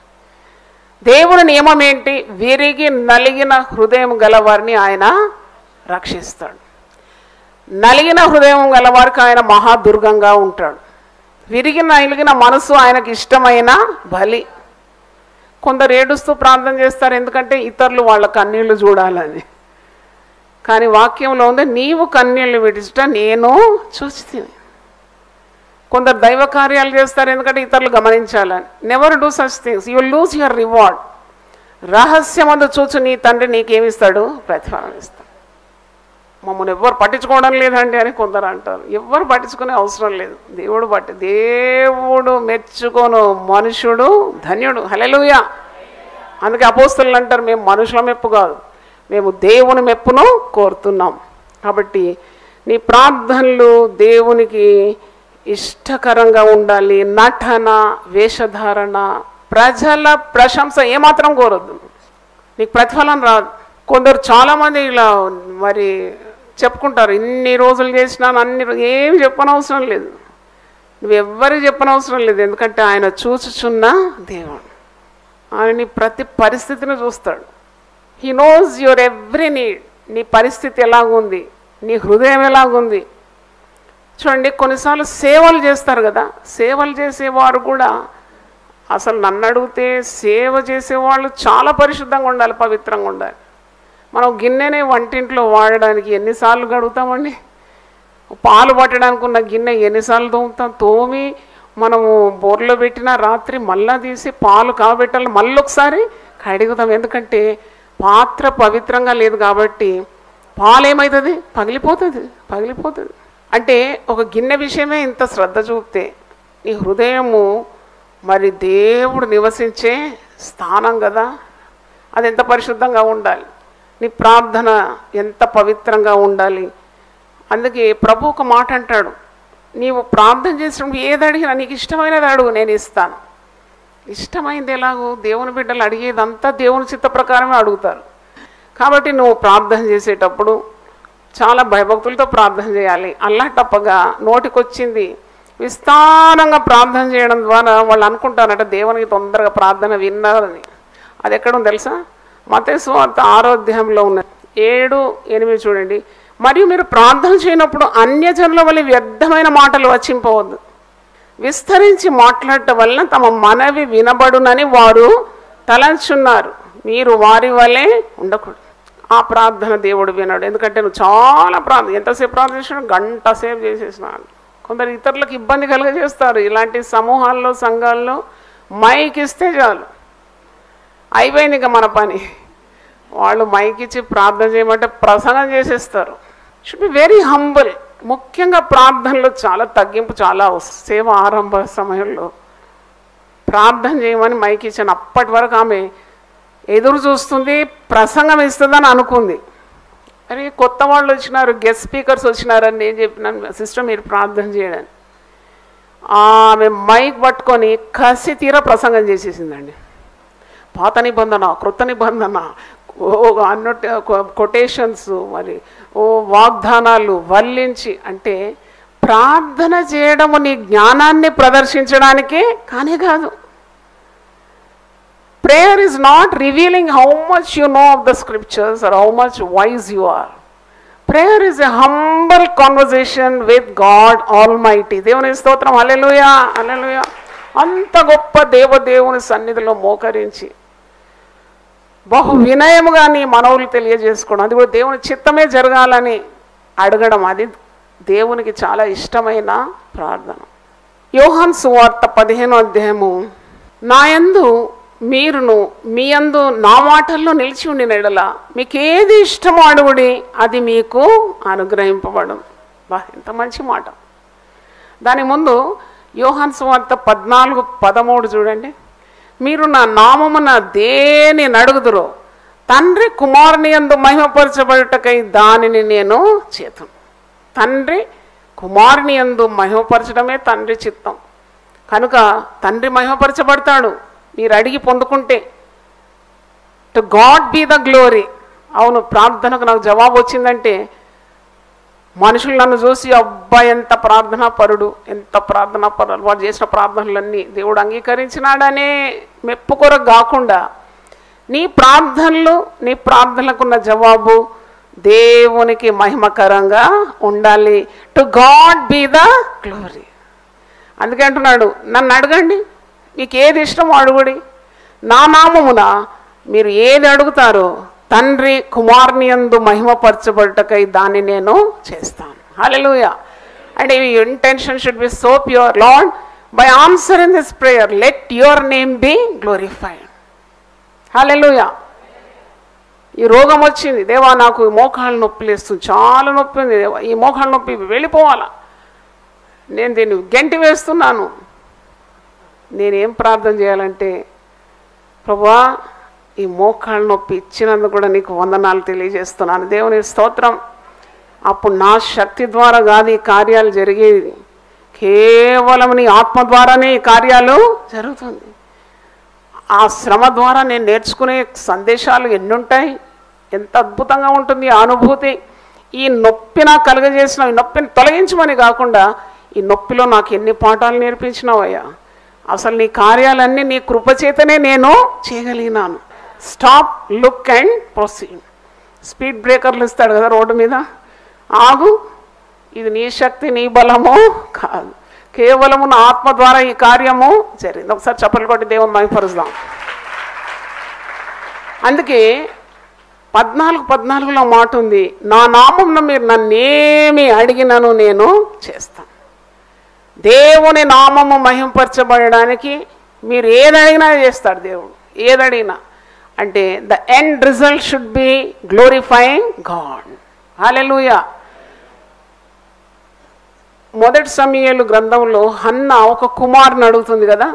దేవుని నియమం ఏంటి? విరిగి నలిగిన హృదయం గలవారిని ఆయన రక్షిస్తాడు. నలిగిన హృదయం గలవారికి ఆయన మహాదుర్గంగా ఉంటాడు. విరిగి నలిగిన మనసు ఆయనకి ఇష్టమైన బలి. కొందరు ఏడుస్తూ ప్రార్థన చేస్తారు, ఎందుకంటే ఇతరులు వాళ్ళ కన్నీళ్లు చూడాలని. కానీ వాక్యంలో ఉంది, నీవు కన్నీళ్లు విడిచుట నేను చూచితిని. కొందరు దైవ కార్యాలు చేస్తారు, ఎందుకంటే ఇతరులు గమనించాలని. Never do such things, you will lose your reward. రహస్యమందు చూచు నీ తండ్రి నీకేమిస్తాడు? ప్రతిఫలం ఇస్తాడు. మమ్మల్ని ఎవ్వరు పట్టించుకోవడం లేదండి అని కొందరు అంటారు. ఎవ్వరు పట్టించుకునే అవసరం లేదు. దేవుడు మెచ్చుకోను మనుషుడు ధన్యుడు. హల్లెలూయా. అందుకే అపోస్తలులు అంటారు, మేము మనుషుల మెప్పు కాదు, మేము దేవుని మెప్పును కోరుతున్నాం. కాబట్టి నీ ప్రార్థనలు దేవునికి ఇష్టకరంగా ఉండాలి. నటన, వేషధారణ, ప్రజల ప్రశంస ఏమాత్రం కోరద్దు. నీకు ప్రతిఫలం రాదు. కొందరు చాలామంది ఇలా మరి చెప్పుకుంటారు, ఇన్ని రోజులు చేసినాను, ఏమి చెప్పనవసరం లేదు. నువ్వెవ్వరికి చెప్పనవసరం లేదు. ఎందుకంటే ఆయన చూచుచున్న దేవుడు. ఆయన నీ ప్రతి పరిస్థితిని చూస్తాడు. He knows your every need. నీ పరిస్థితి ఎలాగుంది, నీ హృదయం ఎలాగుంది. చూడండి, కొన్నిసార్లు సేవలు చేస్తారు కదా, సేవలు చేసేవారు కూడా అసలు నన్ను అడిగితే సేవ చేసేవాళ్ళు చాలా పరిశుద్ధంగా ఉండాలి, పవిత్రంగా ఉండాలి. మనం గిన్నెనే వంటింట్లో వాడడానికి ఎన్నిసార్లు గడుగుతామండి? పాలు పట్టడానికి ఉన్న గిన్నె ఎన్నిసార్లు తోముతాం? తోమి మనము బోర్లో పెట్టిన రాత్రి మళ్ళా తీసి పాలు కాబెట్టాలి, మళ్ళీ ఒకసారి కడుగుతాం. ఎందుకంటే పాత్ర పవిత్రంగా లేదు కాబట్టి పాలు ఏమవుతుంది? పగిలిపోతుంది. అంటే ఒక గిన్నె విషయమే ఇంత శ్రద్ధ చూపితే నీ హృదయము మరి దేవుడు నివసించే స్థానం కదా, అది ఎంత పరిశుద్ధంగా ఉండాలి. నీ ప్రార్థన ఎంత పవిత్రంగా ఉండాలి. అందుకే ప్రభు ఒక మాట అంటాడు, నీవు ప్రార్థన చేసినప్పుడు ఏది అడిగినా నీకు ఇష్టమైనది అడుగు, నేను ఇస్తాను. ఇష్టమైంది ఎలాగో? దేవుని బిడ్డలు అడిగేదంతా దేవుని చిత్త ప్రకారమే అడుగుతారు. కాబట్టి నువ్వు ప్రార్థన చేసేటప్పుడు చాలా భయభక్తులతో ప్రార్థన చేయాలి. అల్లాటప్పగా నోటికొచ్చింది విస్తారంగా ప్రార్థన చేయడం ద్వారా వాళ్ళు అనుకుంటారట దేవునికి తొందరగా ప్రార్థన విన్నారని. అది ఎక్కడుంది తెలుసా? మత్తయి సువార్త 6వ అధ్యాయంలో ఉన్నది. 7, 8 చూడండి. మరియు మీరు ప్రార్థన చేయనప్పుడు అన్యజనుల వల్ల వ్యర్థమైన మాటలు వచింపవద్దు, విస్తరించి మాట్లాడటం వలన తమ మనవి వినబడునని వారు తలంచున్నారు. మీరు వారి వలె ఉండకూడదు. ఆ ప్రార్థన దేవుడు వినాడు. ఎందుకంటే నువ్వు చాలా ప్రార్థన, ఎంతసేపు ప్రార్థించినా గంట సేపు చేసేసినాడు. కొందరు ఇతరులకు ఇబ్బంది కలుగజేస్తారు. ఇలాంటి సమూహాల్లో, సంఘాల్లో మైక్ ఇస్తే చాలు, అయిపోయింది ఇంకా మన పని. వాళ్ళు మైక్ ఇచ్చి ప్రార్థన చేయమంటే ప్రసంగం చేసేస్తారు. Should be very humble. ముఖ్యంగా ప్రార్థనలో చాలా తగ్గింపు, చాలా సేవ ఆరంభ సమయంలో ప్రార్థన చేయమని మైక్ ఇచ్చాను. అప్పటి వరకు ఆమె ఎదురు చూస్తుంది, ప్రసంగం ఇస్తుందని అనుకుంది. అరే కొత్త వాళ్ళు వచ్చినారు, గెస్ట్ స్పీకర్స్ వచ్చినారని నేను చెప్పినాను, సిస్టర్ మీరు ప్రార్థన చేయడానికి. ఆమె మైక్ పట్టుకొని కసి తీరా ప్రసంగం చేసేసిందండి. పాత నిబంధన, కృత నిబంధన, అన్నట్టు కొటేషన్స్, మరి వాగ్దానాలు వల్లించి, అంటే ప్రార్థన చేయడము నీ జ్ఞానాన్ని ప్రదర్శించడానికే కానీ కాదు. Prayer is not revealing how much you know of the scriptures or how much wise you are. Prayer is a humble conversation with God almighty. దేవుని స్తోత్రం, హల్లెలూయా హల్లెలూయా. అంత గొప్ప దేవుని సన్నిధిలో మోకరించి బహు వినయముగా నీ మనవులు తెలియజేసుకోవడం, అది కూడా దేవుని చిత్తమే జరగాలని అడగడం, అది దేవునికి చాలా ఇష్టమైన ప్రార్థన. యోహాను సువార్త 15వ అధ్యాయము, నా యందు మీరును మీ యందు నా మాటల్లో నిలిచి ఉండిన ఎడల మీకేది ఇష్టమో అడుగుడి, అది మీకు అనుగ్రహింపబడు. బా, ఎంత మంచి మాట. దాని ముందు యోహాను సువార్త 14:13 చూడండి. మీరు నా నామమున దేని నడుగుదురో తండ్రి కుమారుని యందు మహిమపరచబడుటకై దానిని నేను చేతును. తండ్రి కుమారుని యందు మహిమపరచడమే తండ్రి చిత్తం. కనుక తండ్రి మహిమపరచబడతాడు మీరు అడిగి పొందుకుంటే. To God be the glory. అవును, ప్రార్థనకు నాకు జవాబు వచ్చిందంటే మనుషులు నన్ను చూసి అబ్బా ఎంత ప్రార్థనా పరుడు, ఎంత ప్రార్థనా పరుడు, వాడు చేసిన ప్రార్థనలన్నీ దేవుడు అంగీకరించినాడనే మెప్పు కొరకు కాకుండా నీ ప్రార్థనలకున్న జవాబు దేవునికి మహిమకరంగా ఉండాలి. To God be the glory. అందుకే అంటున్నాడు, నన్ను అడగండి, మీకు ఏది ఇష్టమో అడుగుడి, నా నామమున మీరు ఏది అడుగుతారో తండ్రి కుమారుని యందు మహిమపరచబడుటకై దాన్ని నేను చేస్తాను. హల్లెలూయా. And your intention should be so pure. Lord, by answering this prayer, let your name be glorified. హల్లెలూయా. ఈ రోగం వచ్చింది, దేవా నాకు మోకాళ్ళ నొప్పి లేస్తుంది, చాలా నొప్పి ఉంది దేవా, ఈ మోకాళ్ళ నొప్పి వెళ్ళిపోవాలా, నేను దీన్ని గెంటి వేస్తున్నాను. నేనేం ప్రార్థన చేయాలంటే, ప్రభువా ఈ మోకాళ్ళ నొప్పి ఇచ్చినందుకు కూడా నీకు వందనాలు తెలియజేస్తున్నాను, దేవుని స్తోత్రం. అప్పుడు నా శక్తి ద్వారా కాదు ఈ కార్యాలు జరిగేది, కేవలం నీ ఆత్మ ద్వారానే ఈ కార్యాలు జరుగుతుంది. ఆ శ్రమ ద్వారా నేను నేర్చుకునే సందేశాలు ఎన్నుంటాయి, ఎంత అద్భుతంగా ఉంటుంది ఆ అనుభూతి. ఈ నొప్పి నాకు కలుగజేసిన, ఈ నొప్పిని తొలగించమని కాకుండా ఈ నొప్పిలో నాకు ఎన్ని పాఠాలు నేర్పించినావయ్యా, అసలు నీ కార్యాలన్నీ నీ కృపచేతనే నేను చేయగలిగినాను. Stop, look and proceed. Speed బ్రేకర్లు ఇస్తాడు కదా రోడ్డు మీద, ఆగు, ఇది నీ శక్తి నీ బలము కాదు, కేవలము నా ఆత్మ ద్వారా ఈ కార్యము జరిగింది. ఒకసారి చప్పట్లు కొట్టి దేవుని మహిమపరుద్దాం. అందుకే 14:14లో మాట ఉంది, నా నామంలో మీరు నన్నేమి అడిగినను నేను చేస్తాను. దేవుని నామము మహిమపరచబడడానికి మీరు ఏదడిగినా చేస్తాడు దేవుడు. ఏదడిగినా అంటే the end result should be glorifying God. హల్లెలూయా. మొదటి సమూయేలు గ్రంథంలో హన్న ఒక కుమారుని అడుగుతుంది కదా.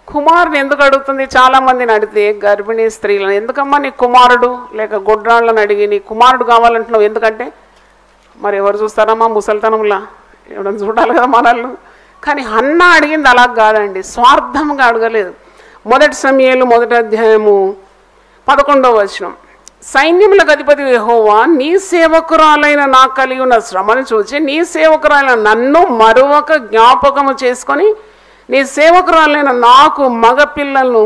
కుమారుని ఎందుకు అడుగుతుంది? చాలామందిని అడిగితే గర్భిణీ స్త్రీలను, ఎందుకమ్మా నీ కుమారుడు లేక గొడ్రాళ్ళని అడిగి నీ కుమారుడు కావాలంటున్నావు, ఎందుకంటే మరి ఎవరు చూస్తారమ్మా ముసలితనంలా, ఎవరైనా చూడాలి కదా మనల్ని. కానీ హన్న అడిగింది అలా కాదండి, స్వార్థంగా అడగలేదు. మొదటి సమూయేలు 1వ అధ్యాయము 11వ వచనం, సైన్యములకు అధిపతి యెహోవా నీ సేవకురాలైన నాకు కలిగి ఉన్న శ్రమను చూచి నీ సేవకురాలైన నన్ను మరొక జ్ఞాపకము చేసుకొని నీ సేవకురాలైన నాకు మగపిల్లలను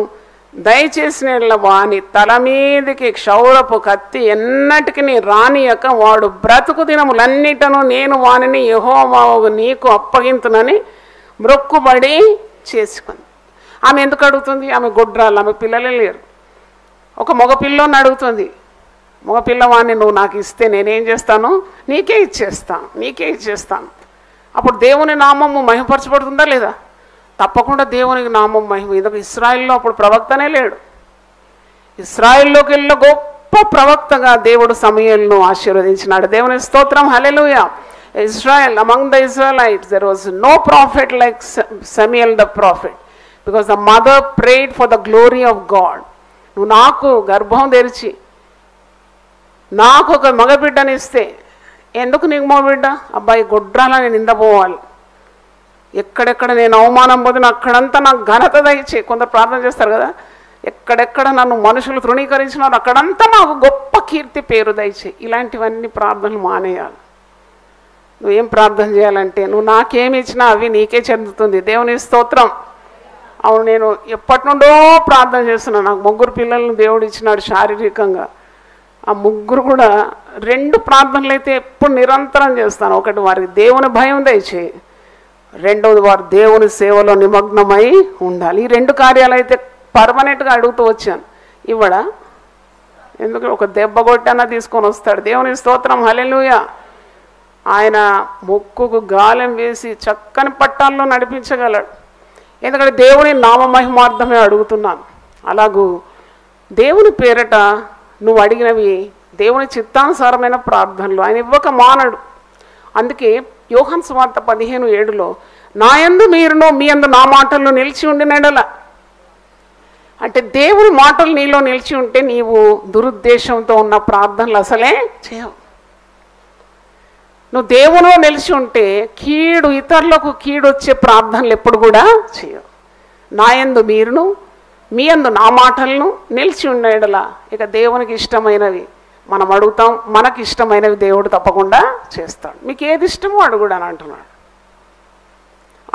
దయచేసిన వాని తల మీదకి క్షౌరపు కత్తి ఎన్నటికి రానియక వాడు బ్రతుకు దినములన్నిటను నేను వానిని యెహోవాకు నీకు అప్పగింతునని మ్రొక్కుబడి చేసుకుంది. ఆమె ఎందుకు అడుగుతుంది? ఆమె గొడ్రాలు, ఆమె పిల్లలే లేరు. ఒక మగపిల్లని అడుగుతుంది, మగపిల్లవాడిని నువ్వు నాకు ఇస్తే నేనేం చేస్తాను? నీకే ఇచ్చేస్తాను. అప్పుడు దేవుని నామము మహిమపరచబడుతుందా లేదా? తప్పకుండా దేవునికి నామం మహిమ. ఇదొక ఇశ్రాయేల్లో అప్పుడు ప్రవక్తనే లేడు. ఇశ్రాయేల్లోకి వెళ్ళిన గొప్ప ప్రవక్తగా దేవుడు సమూయేలును ఆశీర్వదించినాడు. దేవుని స్తోత్రం, హల్లెలూయా. Israel, among the Israelites, there was no prophet like Samuel the prophet, because the mother prayed for the glory of God. నువ్వు నాకు గర్భం తెరిచి నాకు ఒక మగబిడ్డని ఇస్తే, ఎందుకు నీకు మగబిడ్డ? అబ్బాయి గొడ్రాలని నిందపోవాలి, ఎక్కడెక్కడ నేను అవమానం పొందిన అక్కడంతా నాకు ఘనత దయచే. కొందరు ప్రార్థన చేస్తారు కదా, ఎక్కడెక్కడ నన్ను మనుషులు తృణీకరించినారు అక్కడంతా నాకు గొప్ప కీర్తి పేరు దయచేయి. ఇలాంటివన్నీ ప్రార్థనలు మానేయాలి. నువ్వేం ప్రార్థన చేయాలంటే, నువ్వు నాకేమి ఇచ్చినా అవి నీకే చెందుతుంది. దేవుని స్తోత్రం. అవును, నేను ఎప్పటి నుండో ప్రార్థన చేస్తున్నాను. నాకు 3 పిల్లలను దేవుడు ఇచ్చినాడు శారీరకంగా. ఆ 3 కూడా 2 ప్రార్థనలు అయితే ఎప్పుడు నిరంతరం చేస్తాను. ఒకటి, వారికి దేవుని భయం దయచేయి. రెండవది, వారు దేవుని సేవలో నిమగ్నమై ఉండాలి. ఈ 2 కార్యాలు అయితే పర్మనెంట్గా అడుగుతూ వచ్చాను. ఇవ్వడా? ఎందుకు? ఒక దెబ్బ కొట్టన్నా తీసుకొని వస్తాడు. దేవుని స్తోత్రం. హల్లెలూయా. ఆయన ముక్కుకు గాలం వేసి చక్కని పట్టాల్లో నడిపించగలడు. ఎందుకంటే దేవుని నామమహిమార్థమే అడుగుతున్నాను. అలాగూ దేవుని పేరట నువ్వు అడిగినవి దేవుని చిత్తానుసారమైన ప్రార్థనలు ఆయన ఇవ్వక మానడు. అందుకే యోహాను సువార్త 15:7లో నా యందు మీరును మీ యందు నా మాటల్లో నిలిచి ఉండినడల, అంటే దేవుని మాటలు నీలో నిలిచి ఉంటే నీవు దురుద్దేశంతో ఉన్న ప్రార్థనలు అసలే చేయవు. నువ్వు దేవునిలో నిలిచి ఉంటే కీడు, ఇతరులకు కీడు వచ్చే ప్రార్థనలు ఎప్పుడు కూడా చేయవు. నా యందు మీరును మీ యందు నా మాటలను నిలిచి ఉండేలా ఇక దేవునికి ఇష్టమైనవి మనం అడుగుతాం. మనకి ఇష్టమైనవి దేవుడు తప్పకుండా చేస్తాడు. మీకు ఏది ఇష్టమో అడుగుడు అని అంటున్నాడు.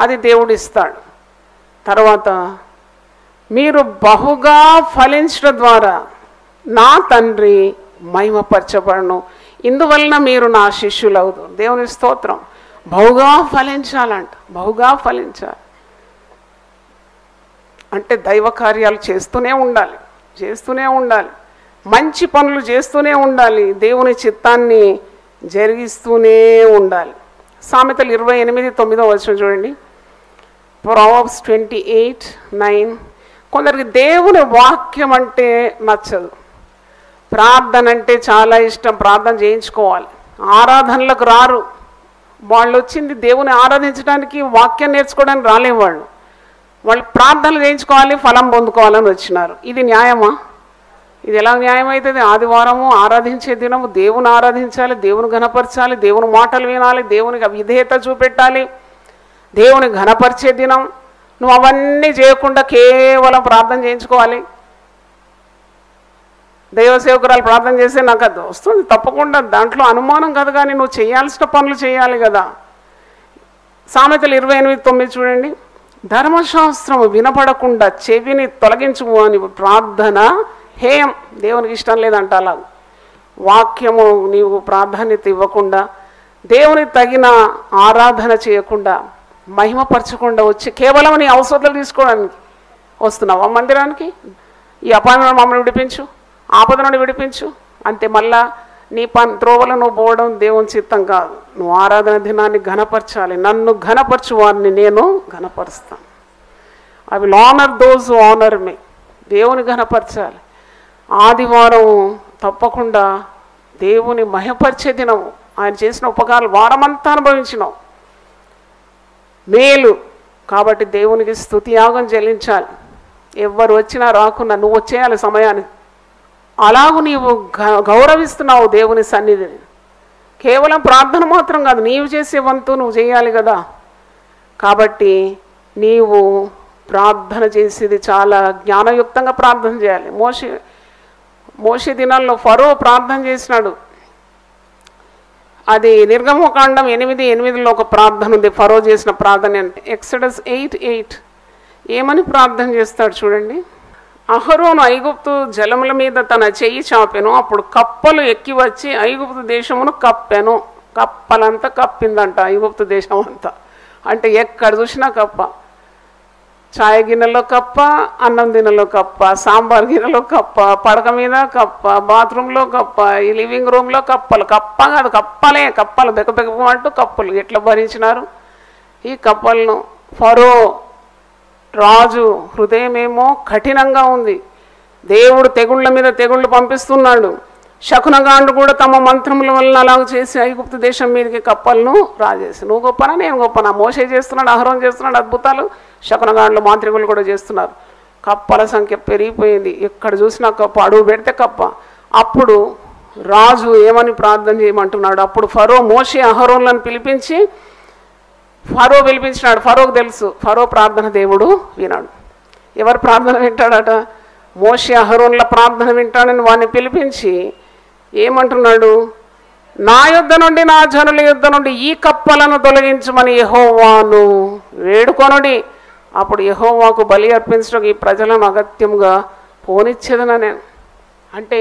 అది దేవుడు ఇస్తాడు. తర్వాత మీరు బహుగా ఫలించడం ద్వారా నా తండ్రి మహిమపరచబడును, ఇందువలన మీరు నా శిష్యులు అవుతారు. దేవుని స్తోత్రం. బహుగా ఫలించాలంట. బహుగా ఫలించాలి అంటే దైవ కార్యాలు చేస్తూనే ఉండాలి, చేస్తూనే ఉండాలి, మంచి పనులు చేస్తూనే ఉండాలి, దేవుని చిత్తాన్ని జరిగిస్తూనే ఉండాలి. సామెతలు 28:9 చూడండి. Proverbs 28:9. కొందరికి దేవుని వాక్యం అంటే నచ్చదు, ప్రార్థన అంటే చాలా ఇష్టం, ప్రార్థన చేయించుకోవాలి. ఆరాధనలకు రారు. వాళ్ళు వచ్చింది దేవుని ఆరాధించడానికి, వాక్యం నేర్చుకోవడానికి రాలేవు. వాళ్ళు ప్రార్థనలు చేయించుకోవాలి, ఫలం పొందుకోవాలని వచ్చినారు. ఇది న్యాయమా? ఇది ఎలా న్యాయం అవుతుంది? ఆదివారము ఆరాధించే దినము, దేవుని ఆరాధించాలి, దేవుని ఘనపరచాలి, దేవుని మాటలు వినాలి, దేవునికి విధేయత చూపెట్టాలి, దేవుని ఘనపరిచే దినం. నువ్వు అవన్నీ చేయకుండా కేవలం ప్రార్థన చేయించుకోవాలి. దైవసేవకురాలు ప్రార్థన చేస్తే నాకు అది వస్తుంది తప్పకుండా, దాంట్లో అనుమానం కదా. కానీ నువ్వు చేయాల్సిన పనులు చేయాలి కదా. సామెతలు 28:9 చూడండి. ధర్మశాస్త్రము వినపడకుండా చెవిని తొలగించుము అని ప్రార్థన హేయం. దేవునికి ఇష్టం లేదంట. అలా వాక్యము నీవు ప్రాధాన్యత ఇవ్వకుండా, దేవునికి తగిన ఆరాధన చేయకుండా, మహిమపరచకుండా వచ్చి కేవలం నీ అవసరాలు తీసుకోవడానికి వస్తున్నావా మందిరానికి? ఈ అపాయింట్మెంట్ మమ్మల్ని విడిపించు, ఆపద నుండి విడిపించు అంతే. మళ్ళా నీ త్రోవలో నువ్వు పోవడం దేవుని చిత్తం కాదు. నువ్వు ఆరాధన దినాన్ని ఘనపరచాలి. నన్ను ఘనపరచు వారిని నేను ఘనపరుస్తాను. I will honour those who honour me. దేవుని ఘనపరచాలి. ఆదివారం తప్పకుండా దేవుని మహిమపరిచే దినము. ఆయన చేసిన ఉపకారాలు వారమంతా అనుభవించినావు, మేలు. కాబట్టి దేవునికి స్తుతియాగం చెల్లించాలి. ఎవరు వచ్చినా రాకున్నా నువ్వు వచ్చేయాలి సమయానికి. అలాగూ నీవు గౌరవిస్తున్నావు దేవుని సన్నిధిని. కేవలం ప్రార్థన మాత్రం కాదు, నీవు చేసే వంతు నువ్వు చేయాలి కదా. కాబట్టి నీవు ప్రార్థన చేసేది చాలా జ్ఞానయుక్తంగా ప్రార్థన చేయాలి. మోషే దినాల్లో ఫరో ప్రార్థన చేసినాడు. అది నిర్గమకాండం 8:8 ఒక ప్రార్థన ఉంది. ఫరో చేసిన ప్రార్థన అంటే ఎక్సడస్ 8:8 ఏమని ప్రార్థన చేస్తాడు చూడండి. అహరోను ఐగుప్తు జలముల మీద తన చెయ్యి చాపెను, అప్పుడు కప్పలు ఎక్కి వచ్చి ఐగుప్తు దేశమును కప్పెను. కప్పలంతా కప్పిందంట ఐగుప్తు దేశం అంతా. అంటే ఎక్కడ చూసినా కప్ప. చాయ్ గిన్నెలో కప్ప, అన్నం గిన్నెలో కప్ప, సాంబార్ గిన్నెలో కప్ప, పడక మీద కప్ప, బాత్రూంలో కప్ప, ఈ లివింగ్ రూమ్లో కప్పలు. కప్ప కాదు, కప్పలే. కప్పలు బెకబెకమంటూ కప్పలు ఎట్లా భరించినారు ఈ కప్పలను. ఫరో రాజు హృదయమేమో కఠినంగా ఉంది. దేవుడు తెగుళ్ళ మీద తెగుళ్ళు పంపిస్తున్నాడు. శకునగాండు కూడా తమ మంత్రముల వలన అలాగ చేసి ఐగుప్తు దేశం మీదకి కప్పలను రాజేసి. నువ్వు గొప్పనా నేను గొప్పనా? మోషే చేస్తున్నాడు, అహరోన్ చేస్తున్నాడు అద్భుతాలు. శకునగాండ్లు మాంత్రికులు కూడా చేస్తున్నారు. కప్పల సంఖ్య పెరిగిపోయింది. ఎక్కడ చూసినా కప్ప, అడుగు పెడితే కప్ప. అప్పుడు రాజు ఏమని ప్రార్థన చేయమంటున్నాడు. అప్పుడు ఫరో మోషే అహరోన్లను పిలిపించి పిలిపించినాడు. ఫరోకు తెలుసు ఫరో ప్రార్థన దేవుడు వినాడు. ఎవరు ప్రార్థన వింటాడట? మోషే అహరోన్ల ప్రార్థన వింటానని వాడిని పిలిపించి ఏమంటున్నాడు? నా యుద్ధ నుండి, నా జనుల యుద్ధ నుండి ఈ కప్పలను తొలగించమని యెహోవాను వేడుకొనుడి, అప్పుడు యెహోవాకు బలి అర్పించడం ఈ ప్రజలను అగత్యముగా పోనిచ్చేదన నేను. అంటే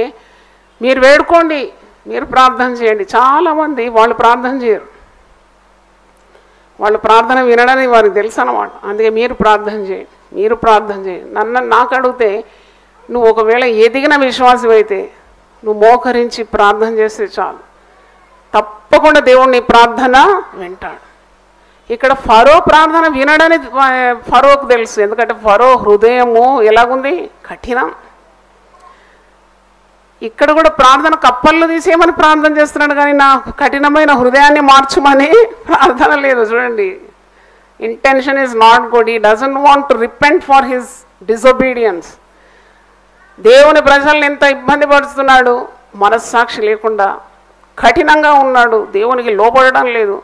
మీరు వేడుకోండి, మీరు ప్రార్థన చేయండి. చాలామంది వాళ్ళు ప్రార్థన చేయరు, వాళ్ళు ప్రార్థన వినడానికి వారికి తెలుసు అన్నమాట. అందుకే మీరు ప్రార్థన చేయండి, మీరు ప్రార్థన చేయండి. నాకు అడిగితే నువ్వు ఒకవేళ ఎదిగిన విశ్వాసం అయితే నువ్వు మోకరించి ప్రార్థన చేస్తే చాలు, తప్పకుండా దేవుడు నీ ప్రార్థన వింటాడు. ఇక్కడ ఫరో ప్రార్థన వినడని ఫరోకు తెలుసు, ఎందుకంటే ఫరో హృదయము ఎలాగుంది? కఠినం. ఇక్కడ కూడా ప్రార్థన కప్పల్లో తీసేయమని ప్రార్థన చేస్తున్నాడు, కానీ నా కఠినమైన హృదయాన్ని మార్చమని ప్రార్థన లేదు. చూడండి, intention is not good. He doesn't want to repent for his disobedience. దేవుని ప్రజల్ని ఎంత ఇబ్బంది పడుతున్నాడు, మనస్సాక్షి లేకుండా కఠినంగా ఉన్నాడు, దేవునికి లోపడడం లేదు.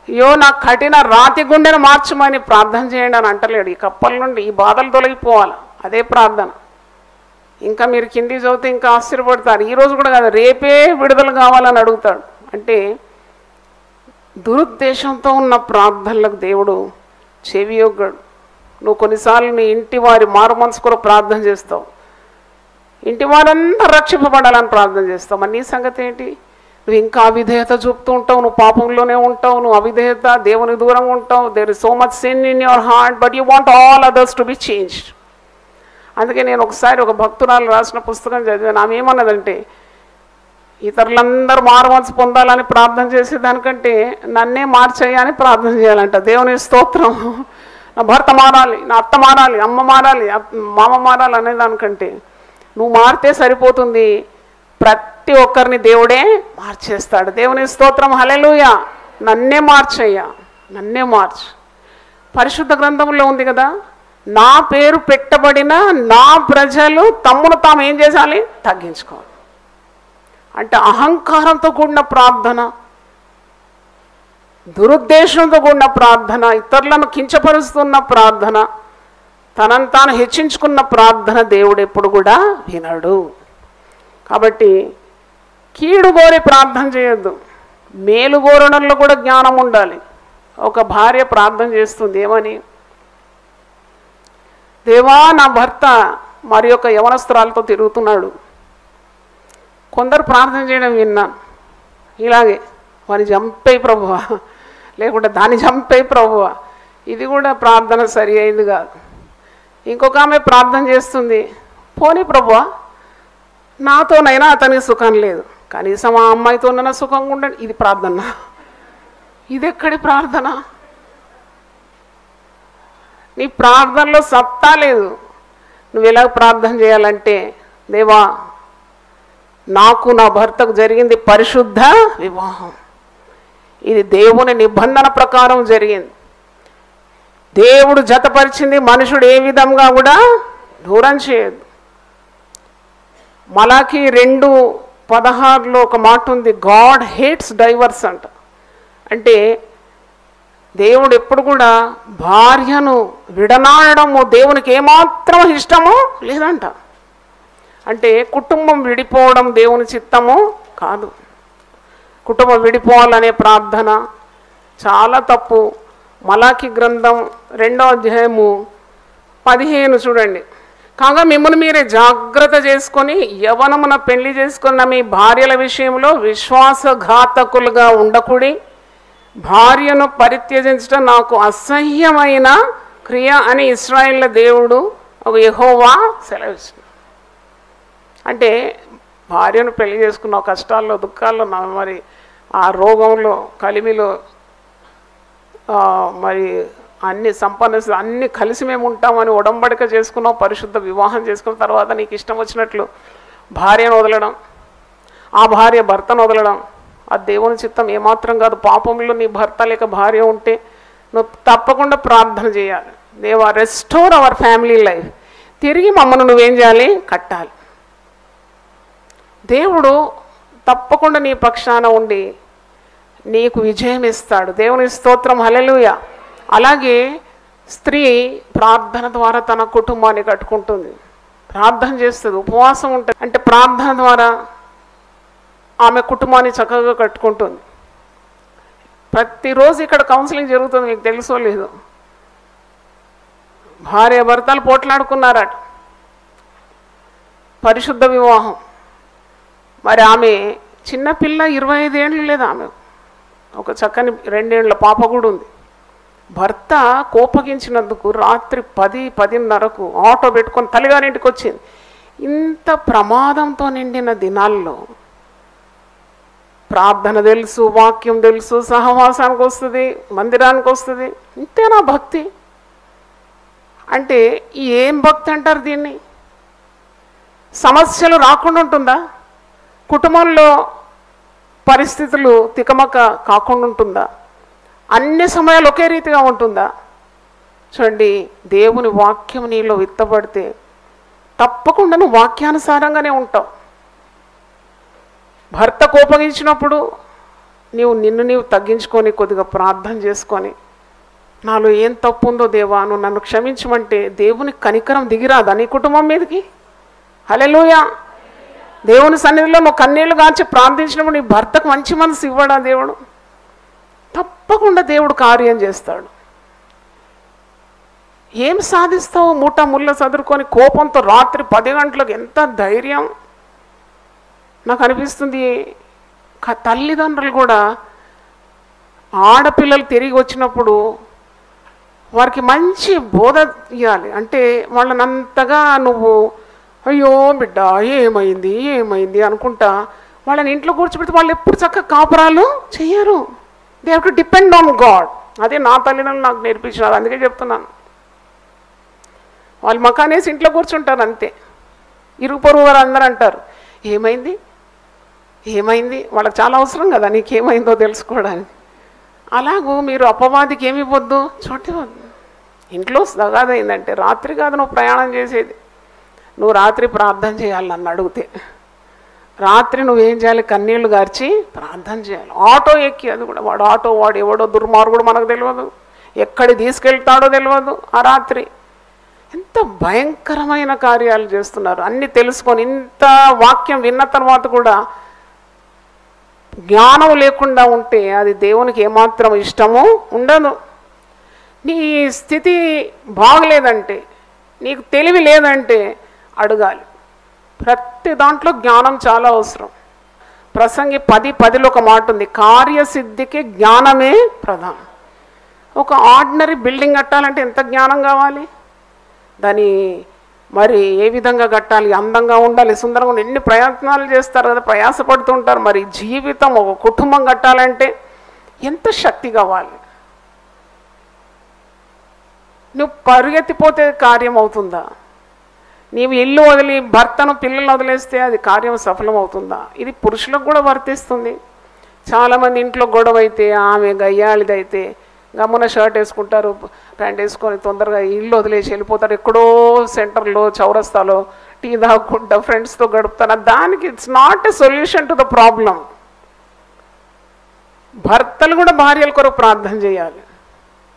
అయ్యో నా కఠిన రాతి గుండెను మార్చమని ప్రార్థన చేయండి అని అంటలేడు. ఈ కప్పల నుండి ఈ బాధలు తొలగిపోవాలి, అదే ప్రార్థన. ఇంకా మీరు కింది చదివితే ఇంకా ఆశ్చర్యపడతారు. ఈరోజు కూడా కాదు, రేపే విడుదల కావాలని అడుగుతాడు. అంటే దురుద్దేశంతో ఉన్న ప్రార్థనలకు దేవుడు చెవియొగ్గడు. నువ్వు కొన్నిసార్లు నీ ఇంటి వారి మారు మనసు కొరకు ప్రార్థన చేస్తావు, ఇంటి వారంతా రక్షింపబడాలని ప్రార్థన చేస్తావు. మరి నీ సంగతి ఏంటి? నువ్వు ఇంకా అవిధేయత చూపుతూ ఉంటావు, నువ్వు పాపంలోనే ఉంటావు, నువ్వు అవిధేయత, దేవుని దూరంగా ఉంటావు. There is so much sin in your heart, but you want all others to be changed. అందుకే నేను ఒకసారి ఒక భక్తురాలు రాసిన పుస్తకం చదివాను. ఆమె ఏమన్నదంటే, ఇతరులందరూ మారు మనసు పొందాలని ప్రార్థన చేసేదానికంటే నన్నే మార్చేయాలని ప్రార్థన చేయాలంట. దేవుని స్తోత్రం. నా భర్త మారాలి, నా అత్త మారాలి, అమ్మ మారాలి, మామ మారాలి అనేదానికంటే నువ్వు మారితే సరిపోతుంది. ప్రతి ఒక్కరిని దేవుడే మార్చేస్తాడు. దేవుని స్తోత్రం. హల్లెలూయా. నన్నే మార్చయ్యా, నన్నే మార్చు. పరిశుద్ధ గ్రంథంలో ఉంది కదా, నా పేరు పెట్టబడిన నా ప్రజలు తమ్మును తాము ఏం చేయాలి? తగ్గించుకోవాలి. అంటే అహంకారంతో కూడిన ప్రార్థన, దురుద్దేశంతో కూడిన ప్రార్థన, ఇతరులను కించపరుస్తున్న ప్రార్థన, తనను తాను హెచ్చించుకున్న ప్రార్థన దేవుడు ఎప్పుడు కూడా వినడు. కాబట్టి కీడు కోరి ప్రార్థన చేయొద్దు, మేలు కోరడంలో కూడా జ్ఞానం ఉండాలి. ఒక భార్య ప్రార్థన చేస్తుంది, ఏమని? దేవా, నా భర్త మరి యొక్క యవనస్త్రాలతో తిరుగుతున్నాడు. కొందరు ప్రార్థన చేయడం విన్నాను, ఇలాగే వాని చంపేయి ప్రభువా, లేకుంటే దాన్ని చంపేయి ప్రభువా. ఇది కూడా ప్రార్థన సరి అయింది కాదు. ఇంకొక ఆమె ప్రార్థన చేస్తుంది, పోనీ ప్రభువా, నాతోనైనా అతనికి సుఖం లేదు, కనీసం ఆ అమ్మాయితోనైనా సుఖంగా ఉండండి. ఇది ప్రార్థన? ఇది ఎక్కడి ప్రార్థన? నీ ప్రార్థనలో సత్తా లేదు. నువ్వు ఎలా ప్రార్థన చేయాలంటే, దేవా, నాకు నా భర్తకు జరిగింది పరిశుద్ధ వివాహం, ఇది దేవుని నిబంధన ప్రకారం జరిగింది, దేవుడు జతపరిచింది, మనుషుడు ఏ విధంగా కూడా దూరం చేయదు. మలాకి 2:16 ఒక మాట ఉంది, గాడ్ హేట్స్ డైవర్స్ అంట. అంటే దేవుడు ఎప్పుడు కూడా భార్యను విడనాడము దేవునికి ఏమాత్రం ఇష్టము లేదంట. అంటే కుటుంబం విడిపోవడం దేవుని చిత్తము కాదు. కుటుంబం విడిపోవాలనే ప్రార్థన చాలా తప్పు. మలాకి గ్రంథం 2వ అధ్యాయము 15 చూడండి. కాగా మిమ్మల్ని మీరే జాగ్రత్త చేసుకొని యవనమున పెళ్లి చేసుకున్న మీ భార్యల విషయంలో విశ్వాసఘాతకులుగా ఉండకూడి, భార్యను పరిత్యజించడం నాకు అసహ్యమైన క్రియ అని ఇశ్రాయేళ్ల దేవుడు ఒక యెహోవా సెలవిస్తుంది. అంటే భార్యను పెళ్లి చేసుకున్న కష్టాల్లో, దుఃఖాల్లో, మరి ఆ రోగంలో, కలిమిలో, మరి అన్ని సంపన్న అన్నీ కలిసి మేము ఉంటామని ఒడంబడిక చేసుకున్నావు, పరిశుద్ధ వివాహం చేసుకున్న తర్వాత నీకు ఇష్టం వచ్చినట్లు భార్యను వదలడం, ఆ భార్య భర్తను వదలడం, అది దేవుని చిత్తం ఏమాత్రం కాదు. పాపంలో నీ భర్త లేక భార్య ఉంటే నువ్వు తప్పకుండా ప్రార్థన చేయాలి, దేవా రెస్టోర్ అవర్ ఫ్యామిలీ లైఫ్, తిరిగి మమ్మల్ని నువ్వేం చేయాలి? కట్టాలి. దేవుడు తప్పకుండా నీ పక్షాన ఉండి నీకు విజయం ఇస్తాడు. దేవుని స్తోత్రం. హల్లెలూయా. అలాగే స్త్రీ ప్రార్థన ద్వారా తన కుటుంబాన్ని కట్టుకుంటుంది. ప్రార్థన చేస్తుంది, ఉపవాసం ఉంటుంది. అంటే ప్రార్థన ద్వారా ఆమె కుటుంబాన్ని చక్కగా కట్టుకుంటుంది. ప్రతిరోజు ఇక్కడ కౌన్సిలింగ్ జరుగుతుంది, మీకు తెలుసో లేదు. భార్య భర్తలు పోట్లాడుకున్నారట, పరిశుద్ధ వివాహం. మరి ఆమె చిన్నపిల్ల 25 ఏళ్ళు లేదు, ఆమె ఒక చక్కని 2 ఏళ్ల పాప కూడా ఉంది. భర్త కోపగించినందుకు రాత్రి 10-10:30కు ఆటో పెట్టుకొని తల్లిగారింటికి వచ్చింది. ఇంత ప్రమాదంతో నిండిన దినాల్లో ప్రార్థన తెలుసు, వాక్యం తెలుసు, సహవాసానికి వస్తుంది, మందిరానికి వస్తుంది. ఇంతేనా భక్తి అంటే? ఏం భక్తి అంటారు దీన్ని? సమస్యలు రాకుండా ఉంటుందా? కుటుంబంలో పరిస్థితులు తికమక కాకుండా ఉంటుందా? అన్ని సమయాలు ఒకే రీతిగా ఉంటుందా? చూడండి, దేవుని వాక్యం నీలో విత్తబడితే తప్పకుండా నువ్వు వాక్యానుసారంగానే ఉంటావు. భర్త కోపగించినప్పుడు నిన్ను తగ్గించుకొని కొద్దిగా ప్రార్థన చేసుకొని, నాలో ఏం తప్పు ఉందో దేవా నువ్వు నన్ను క్షమించమంటే దేవుని కనికరం దిగిరాదా నీ కుటుంబం మీదకి? హల్లెలూయా. దేవుని సన్నిధిలో నువ్వు కన్నీళ్లు గాంచి ప్రార్థించినప్పుడు నీ భర్తకు మంచి మనసు ఇవ్వడా దేవుడు? తప్పకుండా దేవుడు కార్యం చేస్తాడు. ఏం సాధిస్తావు? మూట ముళ్ళ చదువుకొని కోపంతో రాత్రి 10 గంటలకు? ఎంత ధైర్యం! నాకు అనిపిస్తుంది తల్లిదండ్రులు కూడా ఆడపిల్లలు తిరిగి వచ్చినప్పుడు వారికి మంచి బోధ ఇవ్వాలి. అంటే వాళ్ళని అంతగా నువ్వు అయ్యో బిడ్డ ఏమైంది ఏమైంది అనుకుంటా వాళ్ళని ఇంట్లో కూర్చోబెడితే వాళ్ళు ఎప్పుడు చక్కగా కాపురాలు చెయ్యరు. They have to depend on God. అదే నా తల్లిదండ్రులు నాకు నేర్పించినారు, అందుకే చెప్తున్నాను. వాళ్ళు మకానేసి ఇంట్లో కూర్చుంటారు అంతే. ఇరుగు పొరుగు వారు అందరూ అంటారు ఏమైంది ఏమైంది, వాళ్ళకి చాలా అవసరం కదా నీకేమైందో తెలుసుకోవడానికి. అలాగూ మీరు అపవాదికి ఏమి ఇవ్వద్దు, చోటివద్దు. ఇంట్లో దగాదైందంటే రాత్రి కాదు నువ్వు ప్రయాణం చేసేది, నువ్వు రాత్రి ప్రార్థన చేయాలి. నన్ను అడిగితే రాత్రి నువ్వేం చేయాలి? కన్నీళ్లు గార్చి ప్రార్థన చేయాలి. ఆటో ఎక్కి, అది కూడా వాడు ఎవడో దుర్మార్గుడు మనకు తెలియదు, ఎక్కడికి తీసుకెళ్తాడో తెలియదు. ఆ రాత్రి ఎంత భయంకరమైన కార్యాలు చేస్తున్నారు అన్నీ తెలుసుకొని. ఇంత వాక్యం విన్న తర్వాత కూడా జ్ఞానం లేకుండా ఉంటే అది దేవునికి ఏమాత్రం ఇష్టము ఉండదు. నీ స్థితి బాగలేదంటే, నీకు తెలివి లేదంటే అడగాలి. ప్రతి దాంట్లో జ్ఞానం చాలా అవసరం. ప్రసంగి 10:10లో ఒక మాట ఉంది, కార్యసిద్ధికి జ్ఞానమే ప్రధానం. ఒక ఆర్డినరీ బిల్డింగ్ కట్టాలంటే ఎంత జ్ఞానం కావాలి? దాని మరి ఏ విధంగా కట్టాలి, అందంగా ఉండాలి, సుందరంగా ఉండాలి, ఎన్ని ప్రయత్నాలు చేస్తారు కదా, ప్రయాసపడుతుంటారు. మరి జీవితం ఒక కుటుంబం కట్టాలంటే ఎంత శక్తి కావాలి? నువ్వు పరిగెత్తిపోతే కార్యం అవుతుందా? నీవు ఇల్లు వదిలి భర్తను పిల్లలను వదిలేస్తే అది కార్యం సఫలం అవుతుందా? ఇది పురుషులకు కూడా వర్తిస్తుంది. చాలామంది ఇంట్లో గొడవ అయితే, ఆమె గయ్యాళిదైతే గమ్మున షర్ట్ వేసుకుంటారు, ప్యాంట్ వేసుకొని తొందరగా ఇల్లు వదిలేసి వెళ్ళిపోతారు. ఎక్కడో సెంటర్లో చౌరస్తాలో టీ తాగుకుంటా ఫ్రెండ్స్తో గడుపుతారు. దానికి it's not a solution to the problem. భర్తలు కూడా భార్యల కొరకు ప్రార్థన చేయాలి,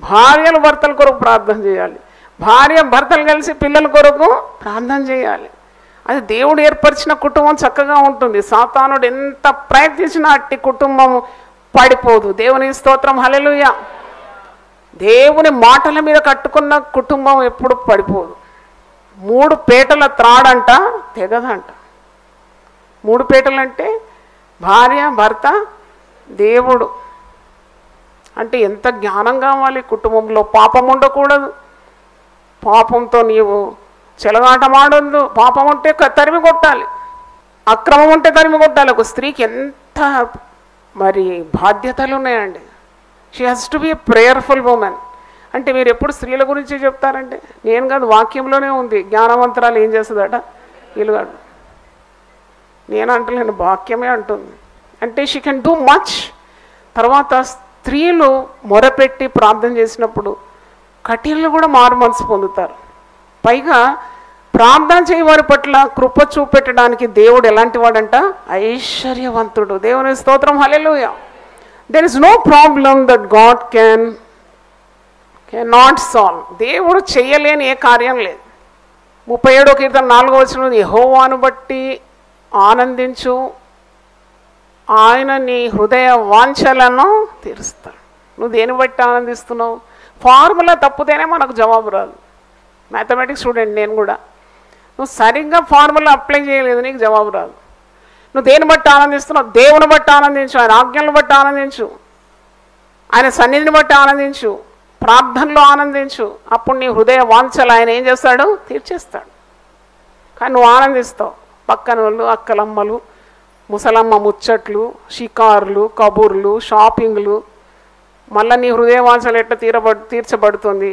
భార్యలు భర్తల కొరకు ప్రార్థన చేయాలి, భార్య భర్తలు కలిసి పిల్లల కొరకు ప్రార్థన చేయాలి. అది దేవుడు ఏర్పరిచిన కుటుంబం చక్కగా ఉంటుంది. సాతానుడు ఎంత ప్రయత్నించినా అట్టి కుటుంబం పడిపోదు. దేవుని స్తోత్రం, హల్లెలూయా. దేవుని మాటల మీద కట్టుకున్న కుటుంబం ఎప్పుడు పడిపోదు. 3 పేటల త్రాడంట తెగదంట. 3 పేటలు అంటే భార్య, భర్త, దేవుడు. అంటే ఎంత జ్ఞానం కావాలి? కుటుంబంలో పాపం ఉండకూడదు, పాపంతో నీవు చెలగాటమాడొద్దు. పాపం ఉంటే తరిమి కొట్టాలి, అక్రమం ఉంటే తరిమి కొట్టాలి. ఒక స్త్రీకి ఎంత మరి బాధ్యతలు ఉన్నాయండి. She has to be a prayerful women. అంటే మీరు ఎప్పుడు స్త్రీల గురించి చెప్తారంటే నేను కాదు, వాక్యంలోనే ఉంది. జ్ఞానవంతరాలు ఏం చేస్తుందట వీలుగాడు, నేను అంటలేను, వాక్యమే అంటుంది. అంటే షీ కెన్ డూ మచ్. తర్వాత స్త్రీలు మొరపెట్టి ప్రార్థన చేసినప్పుడు కఠినలు కూడా మారు మనసు పొందుతారు. పైగా ప్రార్థన చేయవారి పట్ల కృప చూపెట్టడానికి దేవుడు ఎలాంటి వాడంట? ఐశ్వర్యవంతుడు. దేవుని స్తోత్రం, హల్లెలూయా. There is no problem that God cannot solve. దేవుడు చేయలేని ఏ కార్యం లేదు. 37వ కీర్తన 4వ వచనం, యెహోవాను బట్టి ఆనందించు, ఆయన నీ హృదయ వాంఛలను తీరుస్తాడు. నువ్వు దేని బట్టి ఆనందిస్తున్నావు? ఫార్ములా తప్పుతేనే మనకు జవాబు రాదు. మ్యాథమెటిక్స్ స్టూడెంట్ నేను కూడా. నువ్వు సరిగ్గా ఫార్ములా అప్లై చేయలేదు, నీకు జవాబు రాదు. నువ్వు దేని బట్టి ఆనందిస్తున్నావు? దేవుని బట్టి ఆనందించు, ఆయన ఆజ్ఞలను బట్టి ఆనందించు, ఆయన సన్నిధిని బట్టి ఆనందించు, ప్రార్థనలో ఆనందించు. అప్పుడు నీ హృదయ వాంఛలు ఆయన ఏం చేస్తాడు? తీర్చేస్తాడు. కానీ నువ్వు ఆనందిస్తావు. పక్కన వాళ్ళు, అక్కలమ్మలు, ముసలమ్మ ముచ్చట్లు, షికారులు, కబుర్లు, షాపింగ్లు, మళ్ళీ నీ హృదయ వాంఛలు ఎట్లా తీర్చబడుతుంది.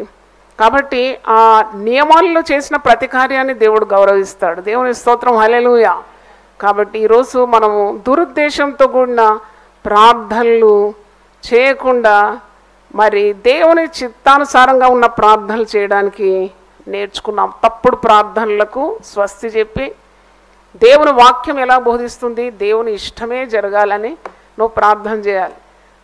కాబట్టి ఆ నియమాల్లో చేసిన ప్రతి కార్యాన్ని దేవుడు గౌరవిస్తాడు. దేవుని స్తోత్రం, హల్లెలూయా. కాబట్టి ఈరోజు మనము దురుద్దేశంతో కూడిన ప్రార్థనలు చేయకుండా మరి దేవుని చిత్తానుసారంగా ఉన్న ప్రార్థనలు చేయడానికి నేర్చుకున్నాం. తప్పుడు ప్రార్థనలకు స్వస్తి చెప్పి దేవుని వాక్యం ఎలా బోధిస్తుంది, దేవుని ఇష్టమే జరగాలని నువ్వు ప్రార్థన చేయాలి.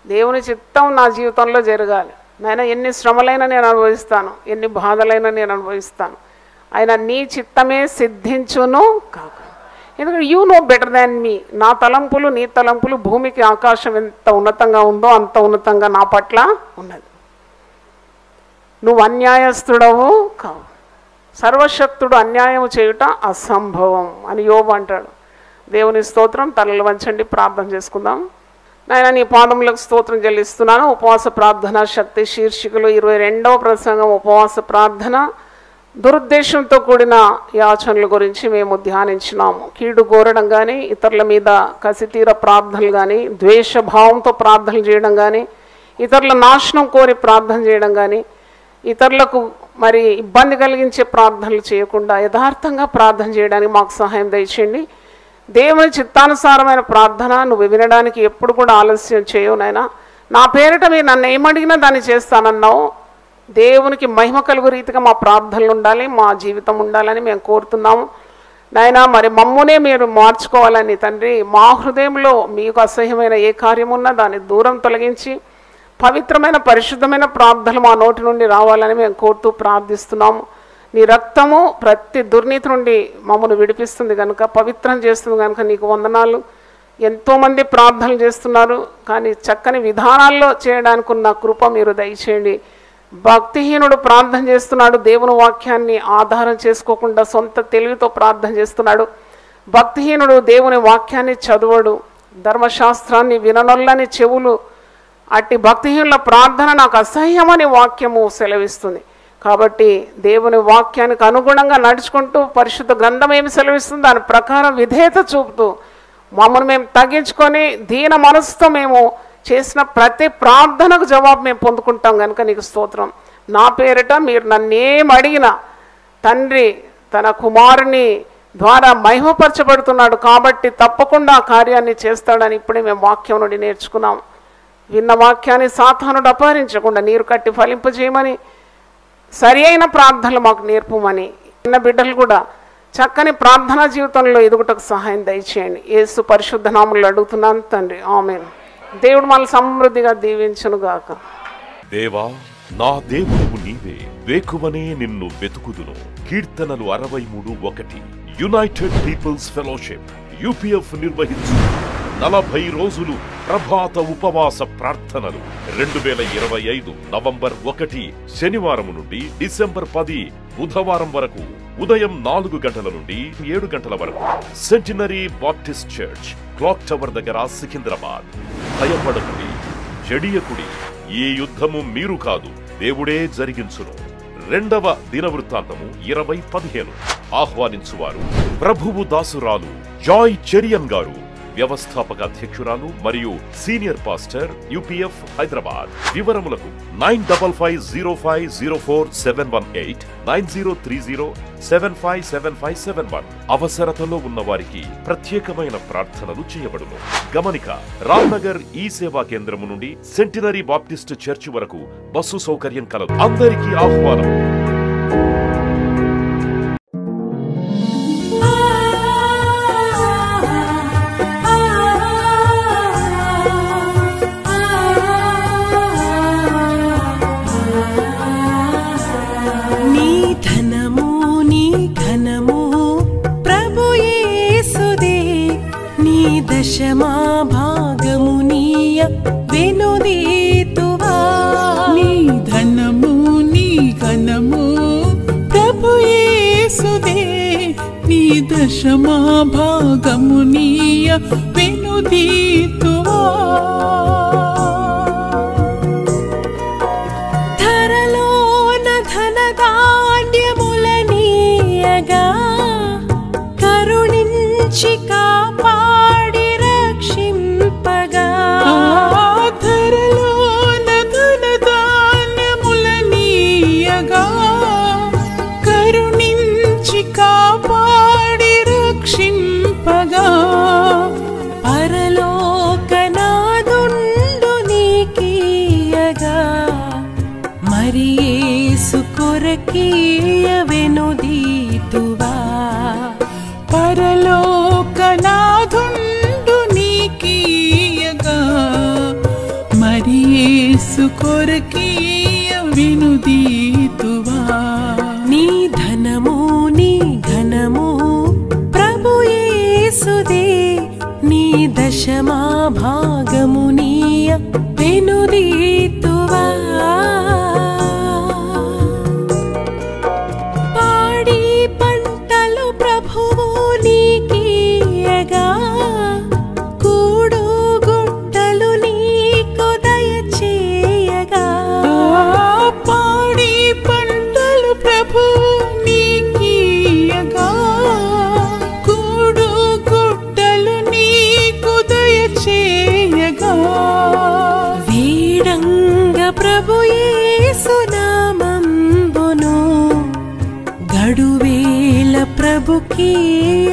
దేవుని చిత్తం నా జీవితంలో జరగాలి. నాయన ఎన్ని శ్రమలైనా నేను అనుభవిస్తాను, ఎన్ని బాధలైనా నేను అనుభవిస్తాను, ఆయన నీ చిత్తమే సిద్ధించును కాక. ఎందుకంటే యూ నో బెటర్ దాన్ మీ. నా తలంపులు నీ తలంపులు భూమికి ఆకాశం ఎంత ఉన్నతంగా ఉందో అంత ఉన్నతంగా నా పట్ల ఉన్నది. నువ్వు అన్యాయస్తుడవు కావు. సర్వశక్తుడు అన్యాయం చేయుట అసంభవం అని యోబు అంటాడు. దేవుని స్తోత్రం. తలలు వంచండి, ప్రార్థన చేసుకుందాం. నాయన నీ పాదములకు స్తోత్రం చెల్లిస్తున్నాను. ఉపవాస ప్రార్థన శక్తి శీర్షికలు 22వ ప్రసంగం ఉపవాస ప్రార్థన. దురుద్దేశంతో కూడిన యాచనల గురించి మేము ధ్యానించినాము. కీడు కోరడం కానీ, ఇతరుల మీద కసితీర ప్రార్థనలు కానీ, ద్వేషభావంతో ప్రార్థనలు చేయడం కానీ, ఇతరుల నాశనం కోరి ప్రార్థన చేయడం కానీ, ఇతరులకు మరి ఇబ్బంది కలిగించే ప్రార్థనలు చేయకుండా యథార్థంగా ప్రార్థన చేయడానికి మాకు సహాయం దయచేయండి. దేవుని చిత్తానుసారమైన ప్రార్థన నువ్వు వినడానికి ఎప్పుడు కూడా ఆలస్యం చేయవు నాయనా. నా పేరిట మీరు నన్ను ఏమడిగినా దాన్ని చేస్తానన్నావు. దేవునికి మహిమ కలుగు రీతిగా మా ప్రార్థనలు ఉండాలి, మా జీవితం ఉండాలని మేము కోరుతున్నాము నాయనా. మరి మమ్మునే మీరు మార్చుకోవాలని తండ్రి, మా హృదయంలో మీకు అసహ్యమైన ఏ కార్యమున్నా దాన్ని దూరం తొలగించి పవిత్రమైన పరిశుద్ధమైన ప్రార్థనలు మా నోటి నుండి రావాలని మేము కోరుతూ ప్రార్థిస్తున్నాము. నీ రక్తము ప్రతి దుర్నీతి నుండి మమ్మల్ని విడిపిస్తుంది కనుక, పవిత్రం చేస్తుంది కనుక నీకు వందనాలు. ఎంతోమంది ప్రార్థనలు చేస్తున్నారు, కానీ చక్కని విధానాల్లో చేయడానికి ఉన్న కృప మీరు దయచేయండి. భక్తిహీనుడు ప్రార్థన చేస్తున్నాడు, దేవుని వాక్యాన్ని ఆధారం చేసుకోకుండా సొంత తెలివితో ప్రార్థన చేస్తున్నాడు. భక్తిహీనుడు దేవుని వాక్యాన్ని చదవడు, ధర్మశాస్త్రాన్ని విననొల్లని చెవులు. అట్టి భక్తిహీనుల ప్రార్థన నాకు అసహ్యమని వాక్యము సెలవిస్తుంది. కాబట్టి దేవుని వాక్యానికి అనుగుణంగా నడుచుకుంటూ పరిశుద్ధ గ్రంథం ఏమి సెలవిస్తుంది దాని ప్రకారం విధేయత చూపుతూ మమ్మల్ని మేము తగ్గించుకొని దీన మనసుతో మేము చేసిన ప్రతి ప్రార్థనకు జవాబు మేము పొందుకుంటాం కనుక నీకు స్తోత్రం. నా పేరిట మీరు నన్నేం అడిగినా తండ్రి తన కుమారుని ద్వారా మహిమపరచబడుతున్నాడు కాబట్టి తప్పకుండా ఆ కార్యాన్ని చేస్తాడని ఇప్పుడే మేము వాక్యం నుండి నేర్చుకున్నాం. విన్న వాక్యాన్ని సాతానుడు అపహరించకుండా నీరు కట్టి ఫలింపజేయమని, సరి అయిన ప్రార్థనలు మాకు నేర్పమని, చిన్న బిడ్డలు కూడా చక్కని ప్రార్థనా జీవితంలో ఎదుగుటకు సహాయం దయచేయండి. యేసు పరిశుద్ధ నామములో అడుగుతున్నాను తండ్రి, ఆమేన్. దేవుడు మనల్ని సమృద్ధిగా దీవించునుగాక. దేవా నా దేవుడవు నీవే, వేకువనే నిన్ను వెతుకుదును. కీర్తనలు 63:1. యునైటెడ్ పీపుల్స్ ఫెలోషిప్ యూపీఎఫ్ నిర్వహించు 40 రోజులు ప్రభాత ఉపవాస ప్రార్థనలు 2025 నవంబర్ 1 శనివారం నుండి డిసెంబర్ 10 బుధవారం వరకు ఉదయం 4 గంటల నుండి 7 గంటల వరకు centenary Baptist church, clock tower దగ్గర, సికింద్రాబాద్. భయపడకుడి, జడియకుడి, ఈ యుద్ధము మీరు కాదు, దేవుడే జరిగించును. 2వ దినవృత్తాంతము 20:15. ఆహ్వానించువారు ప్రభువు దాసురాలు జాయ్ చెరియన్ గారు, వ్యవస్థాపక అధ్యక్షురాలు మరియు సీనియర్ పాస్టర్, యూపీఎఫ్ హైదరాబాద్. వివరములకు 9505047718 9030757571. అవసరతలో ఉన్న వారికి ప్రత్యేకమైన ప్రార్థనలు చేయబడును. గమనిక: రామ్నగర్ ఈ సేవా కేంద్రము నుండి సెంటినరీ బాప్టిస్ట్ చర్చి వరకు బస్సు సౌకర్యం కలదు. అందరికీ ఆహ్వానం. నీ ధనము నీ ఘన యేసుదే నీ దశమా భాగమునీయ వెనుదీతువా ధరలోన ధనధాన్యములనీయగా కరుణించి కాపాడి రక్షింపగా ధరలోన ధనధాన్యములనీయగా కరుణించి కాపాడి రక్షింపగా పరలోకనాదుండు నీకీయగా మరి యేసు కొరకీయ వెనుదీతువా పరలోకనాథుండు నీకీయగా మరి యేసు కొరకీయ వెనుదీతువా నీ ధనము నీ ఘనము ప్రభు యేసుదే నీ దశమా భాగమునీయ వెనుదీతువా పాడి పంటలు ప్రభువు నీకీయగా కూడు గుట్టలు నీకు దయచేయగా పాడి పంటలు ప్రభు నీకీయగా కూడు గుట్టలు నీకు దయచేయగా వీడంగ ప్రభు యేసు నామంబును గడువేల ప్రభుకీయ